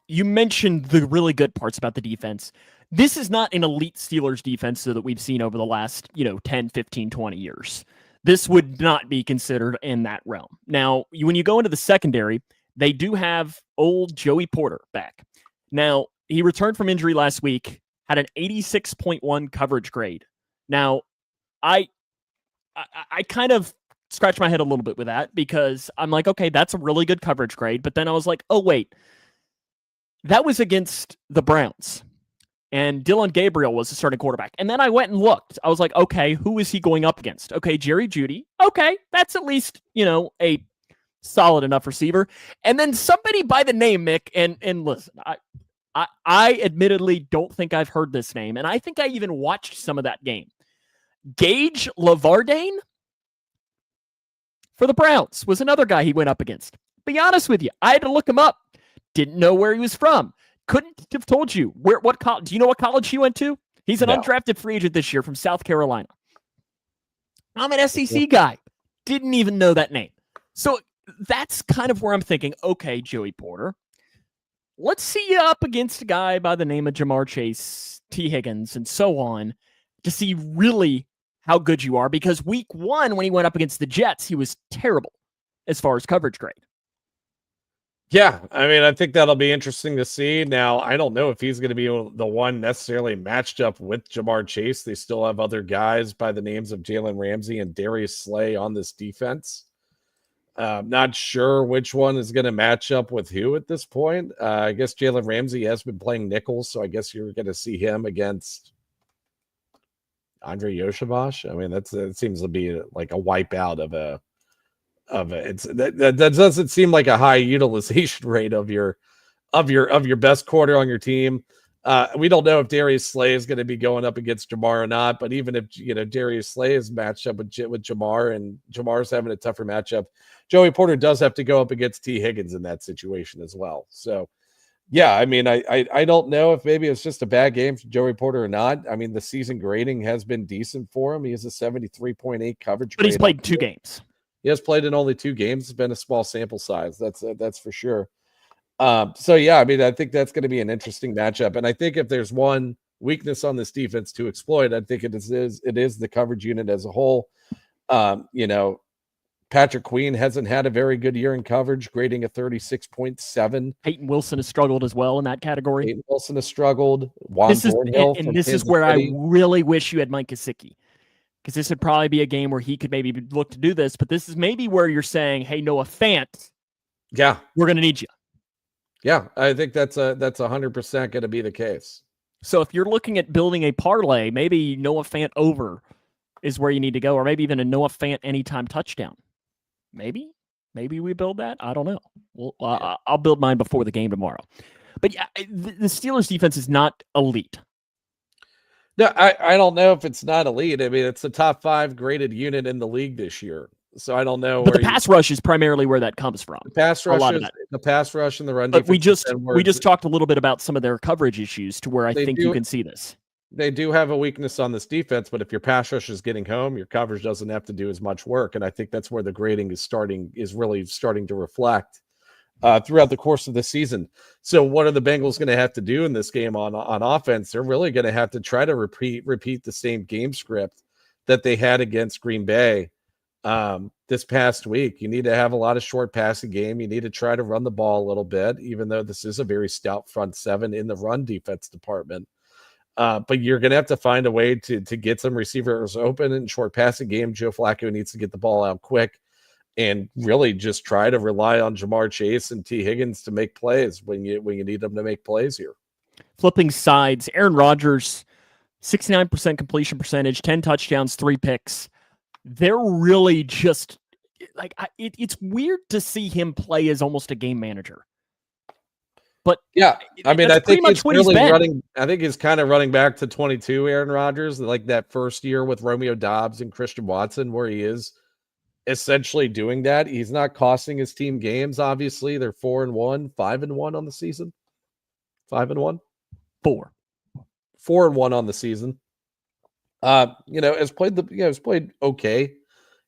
you mentioned the really good parts about the defense. This is not an elite Steelers defense that we've seen over the last, 10, 15, 20 years. This would not be considered in that realm. Now, when you go into the secondary, they do have old Joey Porter back. Now, he returned from injury last week, had an 86.1 coverage grade. Now, I kind of scratched my head a little bit with that because I'm like, okay, that's a really good coverage grade. But then I was like, oh, wait, that was against the Browns. And Dylan Gabriel was the starting quarterback. And then I went and looked. I was like, okay, who is he going up against? Okay, Jerry Jeudy. Okay, that's at least, a solid enough receiver. And then somebody by the name, Mick, and listen, I admittedly don't think I've heard this name. And I think I even watched some of that game. Gage Lavardane for the Browns was another guy he went up against. Be honest with you, I had to look him up. Didn't know where he was from. Couldn't have told you what college. Do you know what college he went to? He's an undrafted free agent this year from South Carolina. I'm an SEC guy. Didn't even know that name. So that's kind of where I'm thinking, okay, Joey Porter, let's see you up against a guy by the name of Jamar Chase, T. Higgins, and so on to see really how good you are. Because week 1, when he went up against the Jets, he was terrible as far as coverage grade. Yeah, I mean, I think that'll be interesting to see. Now, I don't know if he's going to be the one necessarily matched up with Jamar Chase. They still have other guys by the names of Jalen Ramsey and Darius Slay on this defense. Not sure which one is going to match up with who at this point. I guess Jalen Ramsey has been playing nickel, so I guess you're going to see him against Andre Yoshibash. I mean, it seems to be like a wipeout of that doesn't seem like a high utilization rate of your best quarter on your team. We don't know if Darius Slay is going to be going up against Jamar or not, but even if Darius Slay is matched up with Jamar and Jamar's having a tougher matchup, Joey Porter does have to go up against T. Higgins in that situation as well. So yeah, I mean, I don't know if maybe it's just a bad game for Joey Porter or not. I mean, the season grading has been decent for him. He has a 73.8 coverage. But he's played 2 games. He has played in only 2 games. It's been a small sample size. That's for sure. So yeah, I mean, I think that's going to be an interesting matchup. And I think if there's one weakness on this defense to exploit, I think it is the coverage unit as a whole. Patrick Queen hasn't had a very good year in coverage, grading a 36.7. Peyton Wilson has struggled as well in that category. Peyton Wilson has struggled. This is where I really wish you had Mike Gesicki, because this would probably be a game where he could maybe look to do this. But this is maybe where you're saying, hey, Noah Fant, yeah, we're going to need you. Yeah, I think that's 100% going to be the case. So if you're looking at building a parlay, maybe Noah Fant over is where you need to go, or maybe even a Noah Fant anytime touchdown. Maybe maybe we build that. I don't know. Well, I'll build mine before the game tomorrow. But yeah, the Steelers defense is not elite. No, I don't know if it's not elite. I mean, it's the top 5 graded unit in the league this year. So I don't know. But the pass rush is primarily where that comes from. The pass rush, the pass rush and the run. But we just talked a little bit about some of their coverage issues to where I think you can see this. They do have a weakness on this defense, but if your pass rush is getting home, your coverage doesn't have to do as much work. And I think that's where the grading is really starting to reflect throughout the course of the season. So what are the Bengals going to have to do in this game on offense? They're really going to have to try to repeat the same game script that they had against Green Bay this past week. You need to have a lot of short passing game. You need to try to run the ball a little bit, even though this is a very stout front 7 in the run defense department. But you're going to have to find a way to get some receivers open in short passing game. Joe Flacco needs to get the ball out quick and really just try to rely on Jamar Chase and T. Higgins to make plays when you need them to make plays here. Flipping sides, Aaron Rodgers, 69% completion percentage, 10 touchdowns, 3 picks. They're really just like it's weird to see him play as almost a game manager. But yeah, I mean, I think he's really running. I think he's kind of running back to 22, Aaron Rodgers, like that first year with Romeo Doubs and Christian Watson, where he is essentially doing that. He's not costing his team games. Obviously, they're 4-1, 5-1 on the season. 5-1, 4-1 on the season. Has played okay.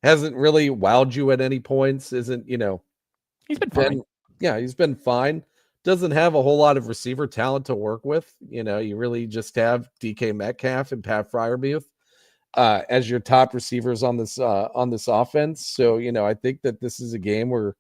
Hasn't really wowed you at any points. Isn't he's been fine. He's been fine. Doesn't have a whole lot of receiver talent to work with. You really just have DK Metcalf and Pat Freiermuth as your top receivers on this offense. So, I think that this is a game where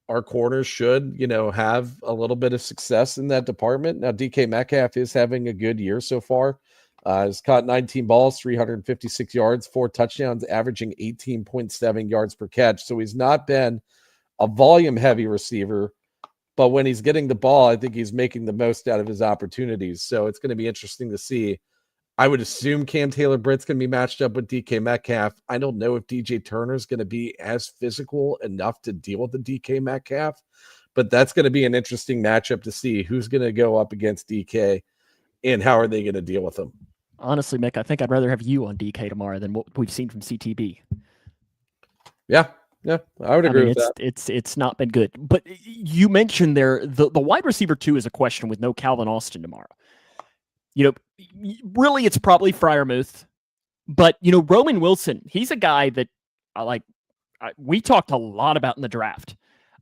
our corners should, have a little bit of success in that department. Now, DK Metcalf is having a good year so far. He's caught 19 balls, 356 yards, 4 touchdowns, averaging 18.7 yards per catch. So he's not been a volume-heavy receiver. But when he's getting the ball, I think he's making the most out of his opportunities. So it's going to be interesting to see. I would assume Cam Taylor-Britt's going to be matched up with DK Metcalf. I don't know if DJ Turner's going to be as physical enough to deal with the DK Metcalf, but that's going to be an interesting matchup to see who's going to go up against DK and how are they going to deal with him. Honestly, Mick, I think I'd rather have you on DK tomorrow than what we've seen from CTB. Yeah, I would agree with that. It's not been good. But you mentioned there the wide receiver 2 is a question with no Calvin Austin tomorrow. Really it's probably Freiermuth. But, Roman Wilson, he's a guy that we talked a lot about in the draft.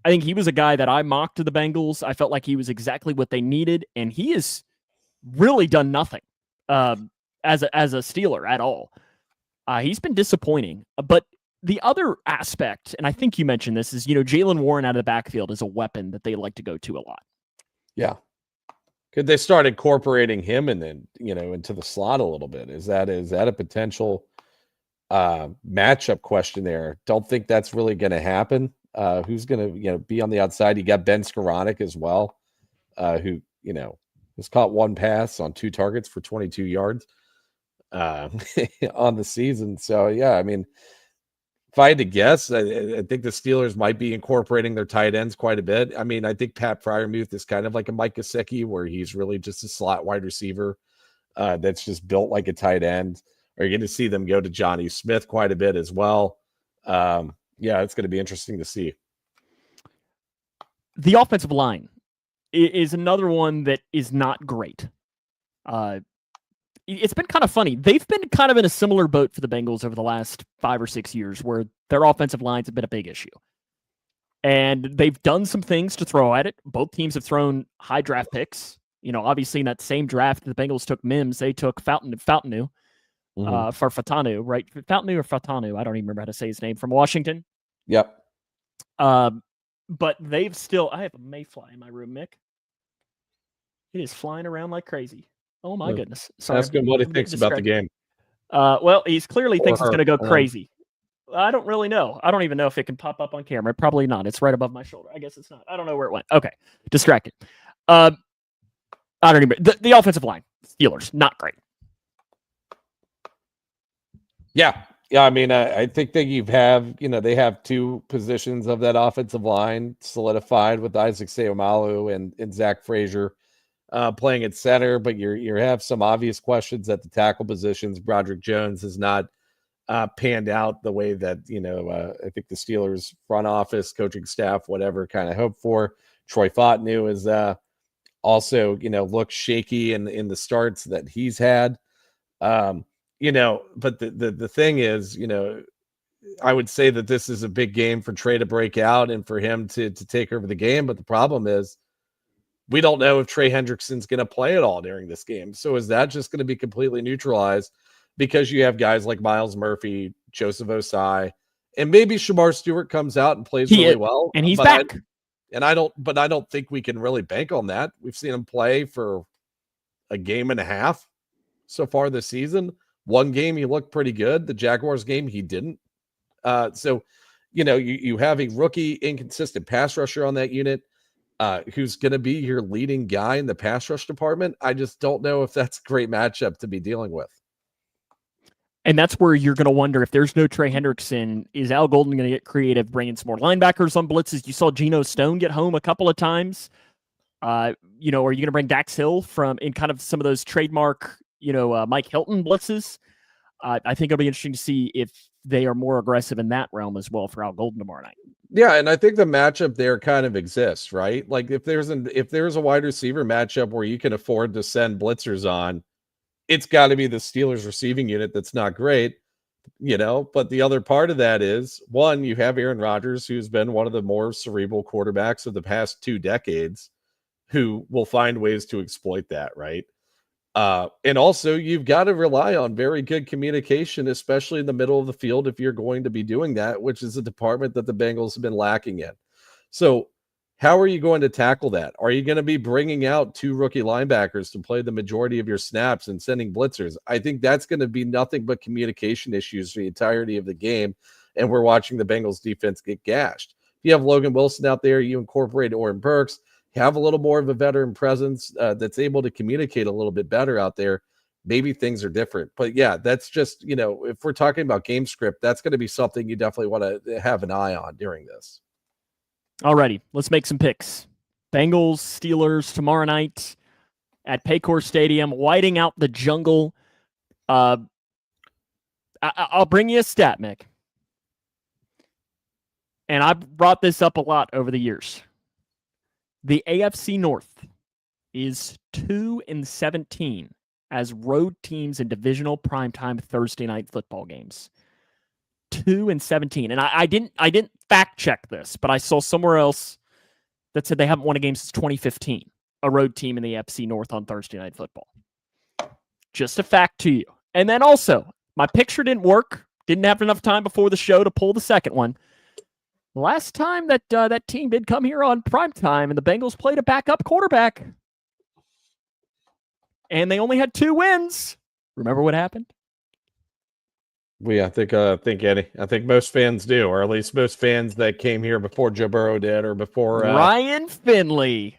I think he was a guy that I mocked to the Bengals. I felt like he was exactly what they needed, and he has really done nothing as a Steeler at all. He's been disappointing. But the other aspect, and I think you mentioned this, is, Jaylen Warren out of the backfield is a weapon that they like to go to a lot. Yeah. Could they start incorporating him and then, into the slot a little bit? Is that a potential matchup question there? Don't think that's really going to happen. Who's going to, be on the outside? You got Ben Skoranek as well, who, has caught 1 pass on 2 targets for 22 yards on the season. So, yeah, I mean, if I had to guess, I think the Steelers might be incorporating their tight ends quite a bit. I mean, I think Pat Freiermuth is kind of like a Mike Gesicki, where he's really just a slot wide receiver that's just built like a tight end. Are you going to see them go to Johnny Smith quite a bit as well? Yeah, it's going to be interesting to see. The offensive line is another one that is not great. It's been kind of funny. They've been kind of in a similar boat for the Bengals over the last 5 or 6 years, where their offensive lines have been a big issue. And they've done some things to throw at it. Both teams have thrown high draft picks. Obviously in that same draft, the Bengals took Mims. They took Fountainu for Fatanu, right? Fountainu or Fatanu, I don't even remember how to say his name, from Washington. Yep. But they've still... I have a mayfly in my room, Mick. It is flying around like crazy. Oh my goodness! Sorry, ask him what he thinks about the game. Well, he's clearly thinks it's going to go crazy. I don't really know. I don't even know if it can pop up on camera. Probably not. It's right above my shoulder. I guess it's not. I don't know where it went. Okay, distracted. I don't even. The offensive line, Steelers, not great. Yeah, Yeah, I mean, I think that they have two positions of that offensive line solidified with Isaac Seumalo and Zach Frazier playing at center, but you have some obvious questions at the tackle positions. Broderick Jones has not panned out the way that, I think the Steelers front office, coaching staff, whatever, kind of hoped for. Troy Fautanu is also, looked shaky in the starts that he's had. But the thing is, I would say that this is a big game for Trey to break out and for him to take over the game. But the problem is we don't know if Trey Hendrickson's going to play at all during this game. So is that just going to be completely neutralized because you have guys like Miles Murphy, Joseph Osai, and maybe Shamar Stewart comes out and plays really well. And he's back. I don't think we can really bank on that. We've seen him play for a game and a half so far this season. One game he looked pretty good. The Jaguars game he didn't. So you have a rookie inconsistent pass rusher on that unit who's going to be your leading guy in the pass rush department. I just don't know if that's a great matchup to be dealing with. And that's where you're going to wonder if there's no Trey Hendrickson, is Al Golden going to get creative, bringing some more linebackers on blitzes? You saw Geno Stone get home a couple of times. Are you going to bring Dax Hill in kind of some of those trademark, Mike Hilton blitzes? I think it'll be interesting to see if they are more aggressive in that realm as well for Al Golden tomorrow night. Yeah, and I think the matchup there kind of exists, right? Like if there's a wide receiver matchup where you can afford to send blitzers on, it's got to be the Steelers receiving unit that's not great, But the other part of that is, one, you have Aaron Rodgers, who's been one of the more cerebral quarterbacks of the past 2 decades, who will find ways to exploit that, right? And also, you've got to rely on very good communication, especially in the middle of the field, if you're going to be doing that, which is a department that the Bengals have been lacking in. So how are you going to tackle that? Are you going to be bringing out 2 rookie linebackers to play the majority of your snaps and sending blitzers? I think that's going to be nothing but communication issues for the entirety of the game, and we're watching the Bengals defense get gashed. If you have Logan Wilson out there, you incorporate Oren Burks, have a little more of a veteran presence that's able to communicate a little bit better out there, maybe things are different. But yeah, that's just, if we're talking about game script, that's going to be something you definitely want to have an eye on during this. Alrighty, let's make some picks. Bengals, Steelers tomorrow night at Paycor Stadium, whiting out the jungle. I'll bring you a stat, Mick. And I brought this up a lot over the years. The AFC North is 2-17 as road teams in divisional primetime Thursday night football games. 2-17. And I didn't fact check this, but I saw somewhere else that said they haven't won a game since 2015, a road team in the AFC North on Thursday night football. Just a fact to you. And then also, my picture didn't work. Didn't have enough time before the show to pull the second one. Last time that that team did come here on primetime and the Bengals played a backup quarterback. And they only had 2 wins. Remember what happened? I think most fans do, or at least most fans that came here before Joe Burrow did, or before Ryan Finley.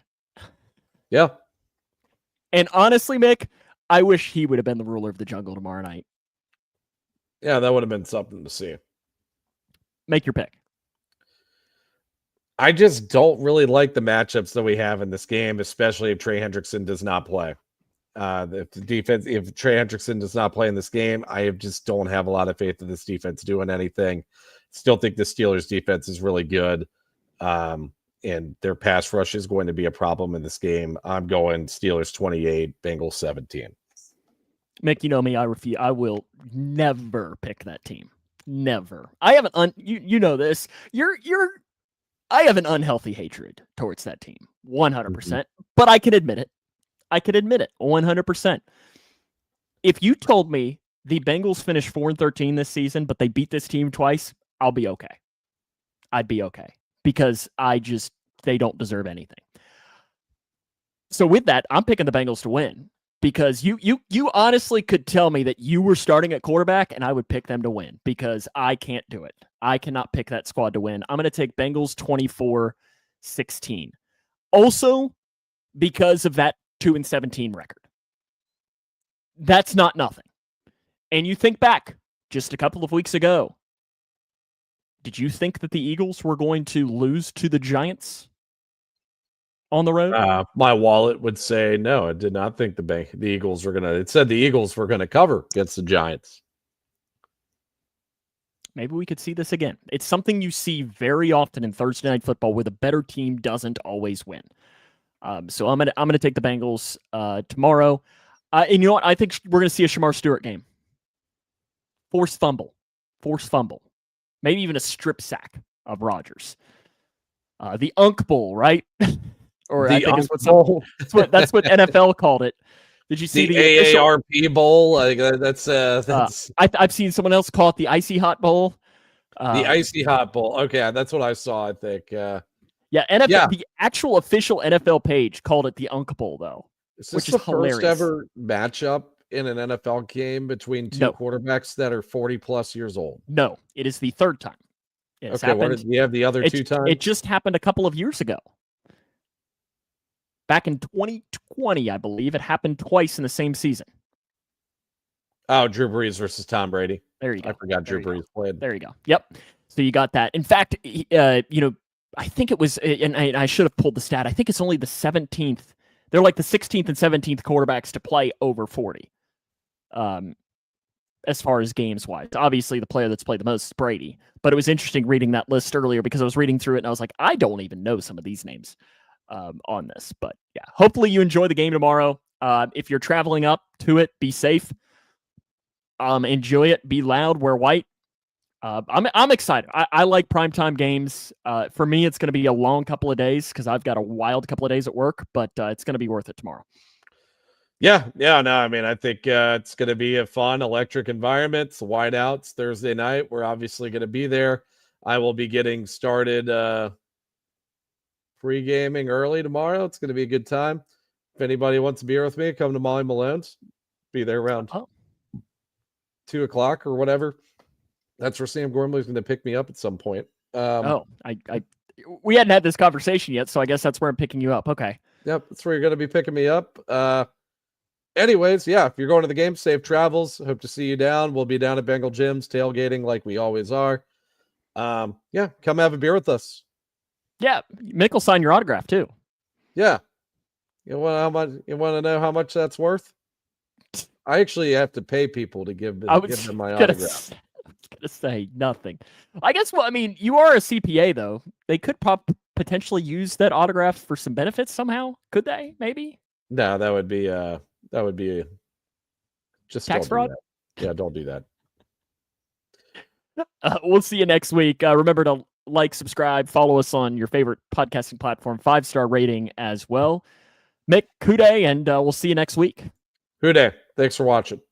Yeah. And honestly, Mick, I wish he would have been the ruler of the jungle tomorrow night. Yeah, that would have been something to see. Make your pick. I just don't really like the matchups that we have in this game, especially if Trey Hendrickson does not play. If Trey Hendrickson does not play in this game, I just don't have a lot of faith in this defense doing anything. Still think the Steelers defense is really good. And their pass rush is going to be a problem in this game. I'm going Steelers 28, Bengals 17. Mick, you know me, I refuse. I will never pick that team. Never. I have you know this. I have an unhealthy hatred towards that team. 100%. But I can admit it. 100%. If you told me the Bengals finished 4-13 this season, but they beat this team twice, I'll be okay. I'd be okay because they don't deserve anything. So with that, I'm picking the Bengals to win because you honestly could tell me that you were starting at quarterback and I would pick them to win because I can't do it. I cannot pick that squad to win. I'm going to take Bengals 24-16. Also, because of that 2-17 record. That's not nothing. And you think back just a couple of weeks ago, did you think that the Eagles were going to lose to the Giants on the road? My wallet would say no. I did not think the Eagles were gonna. It said the Eagles were gonna cover against the Giants. Maybe we could see this again. It's something you see very often in Thursday Night Football, where the better team doesn't always win. So I'm gonna take the Bengals tomorrow. And you know what? I think we're gonna see a Shamar Stewart game. Forced fumble, maybe even a strip sack of Rodgers. The Unk Bowl, right? Or The I think Unk it's Bowl. that's what NFL called it. Did you see the the official, AARP Bowl? Like, that's I've seen someone else call it the Icy Hot Bowl. the Icy Hot Bowl. Okay, that's what I saw. I think. Yeah, NFL. The actual official NFL page called it the Unk Bowl, though. Is this which is the hilarious. first ever matchup in an NFL game between two quarterbacks that are 40+ years old? No, it is the third time. Okay, what did we have the other two times? It just happened a couple of years ago. Back in 2020, I believe, it happened twice in the same season. Oh, Drew Brees versus Tom Brady. There you go. I forgot Drew Brees played. There you go. Yep. So you got that. In fact, I think it was, and I should have pulled the stat. I think it's only the 17th. They're like the 16th and 17th quarterbacks to play over 40. As far as games wise, obviously the player that's played the most is Brady. But it was interesting reading that list earlier because I was reading through it and I was like, I don't even know some of these names on this. But yeah, hopefully you enjoy the game tomorrow. If you're traveling up to it, be safe. Enjoy it. Be loud. Wear white. I'm excited. I like primetime games. For me, it's going to be a long couple of days because I've got a wild couple of days at work, but it's going to be worth it tomorrow. Yeah. No, I mean, I think it's going to be a fun, electric environment. It's whiteouts Thursday night. We're obviously going to be there. I will be getting started pre-gaming early tomorrow. It's going to be a good time. If anybody wants a beer with me, come to Molly Malone's. Be there around 2 o'clock or whatever. That's where Sam Gormley's going to pick me up at some point. We hadn't had this conversation yet, so I guess that's where I'm picking you up. Okay. Yep, that's where you're going to be picking me up. Anyways, yeah, if you're going to the game, safe travels. Hope to see you down. We'll be down at Bengal Gyms, tailgating like we always are. Yeah, come have a beer with us. Yeah, Mick will sign your autograph too. Yeah. You want to know how much that's worth? I actually have to pay people to give them my autograph. I was gonna say nothing. I guess. Well, I mean, you are a CPA though. They could potentially use that autograph for some benefits somehow. Could they? Maybe. No, that would be just tax fraud. Yeah, don't do that. We'll see you next week. Remember to like, subscribe, follow us on your favorite podcasting platform. 5-star rating as well. Mick, Kude, and we'll see you next week. Kude, thanks for watching.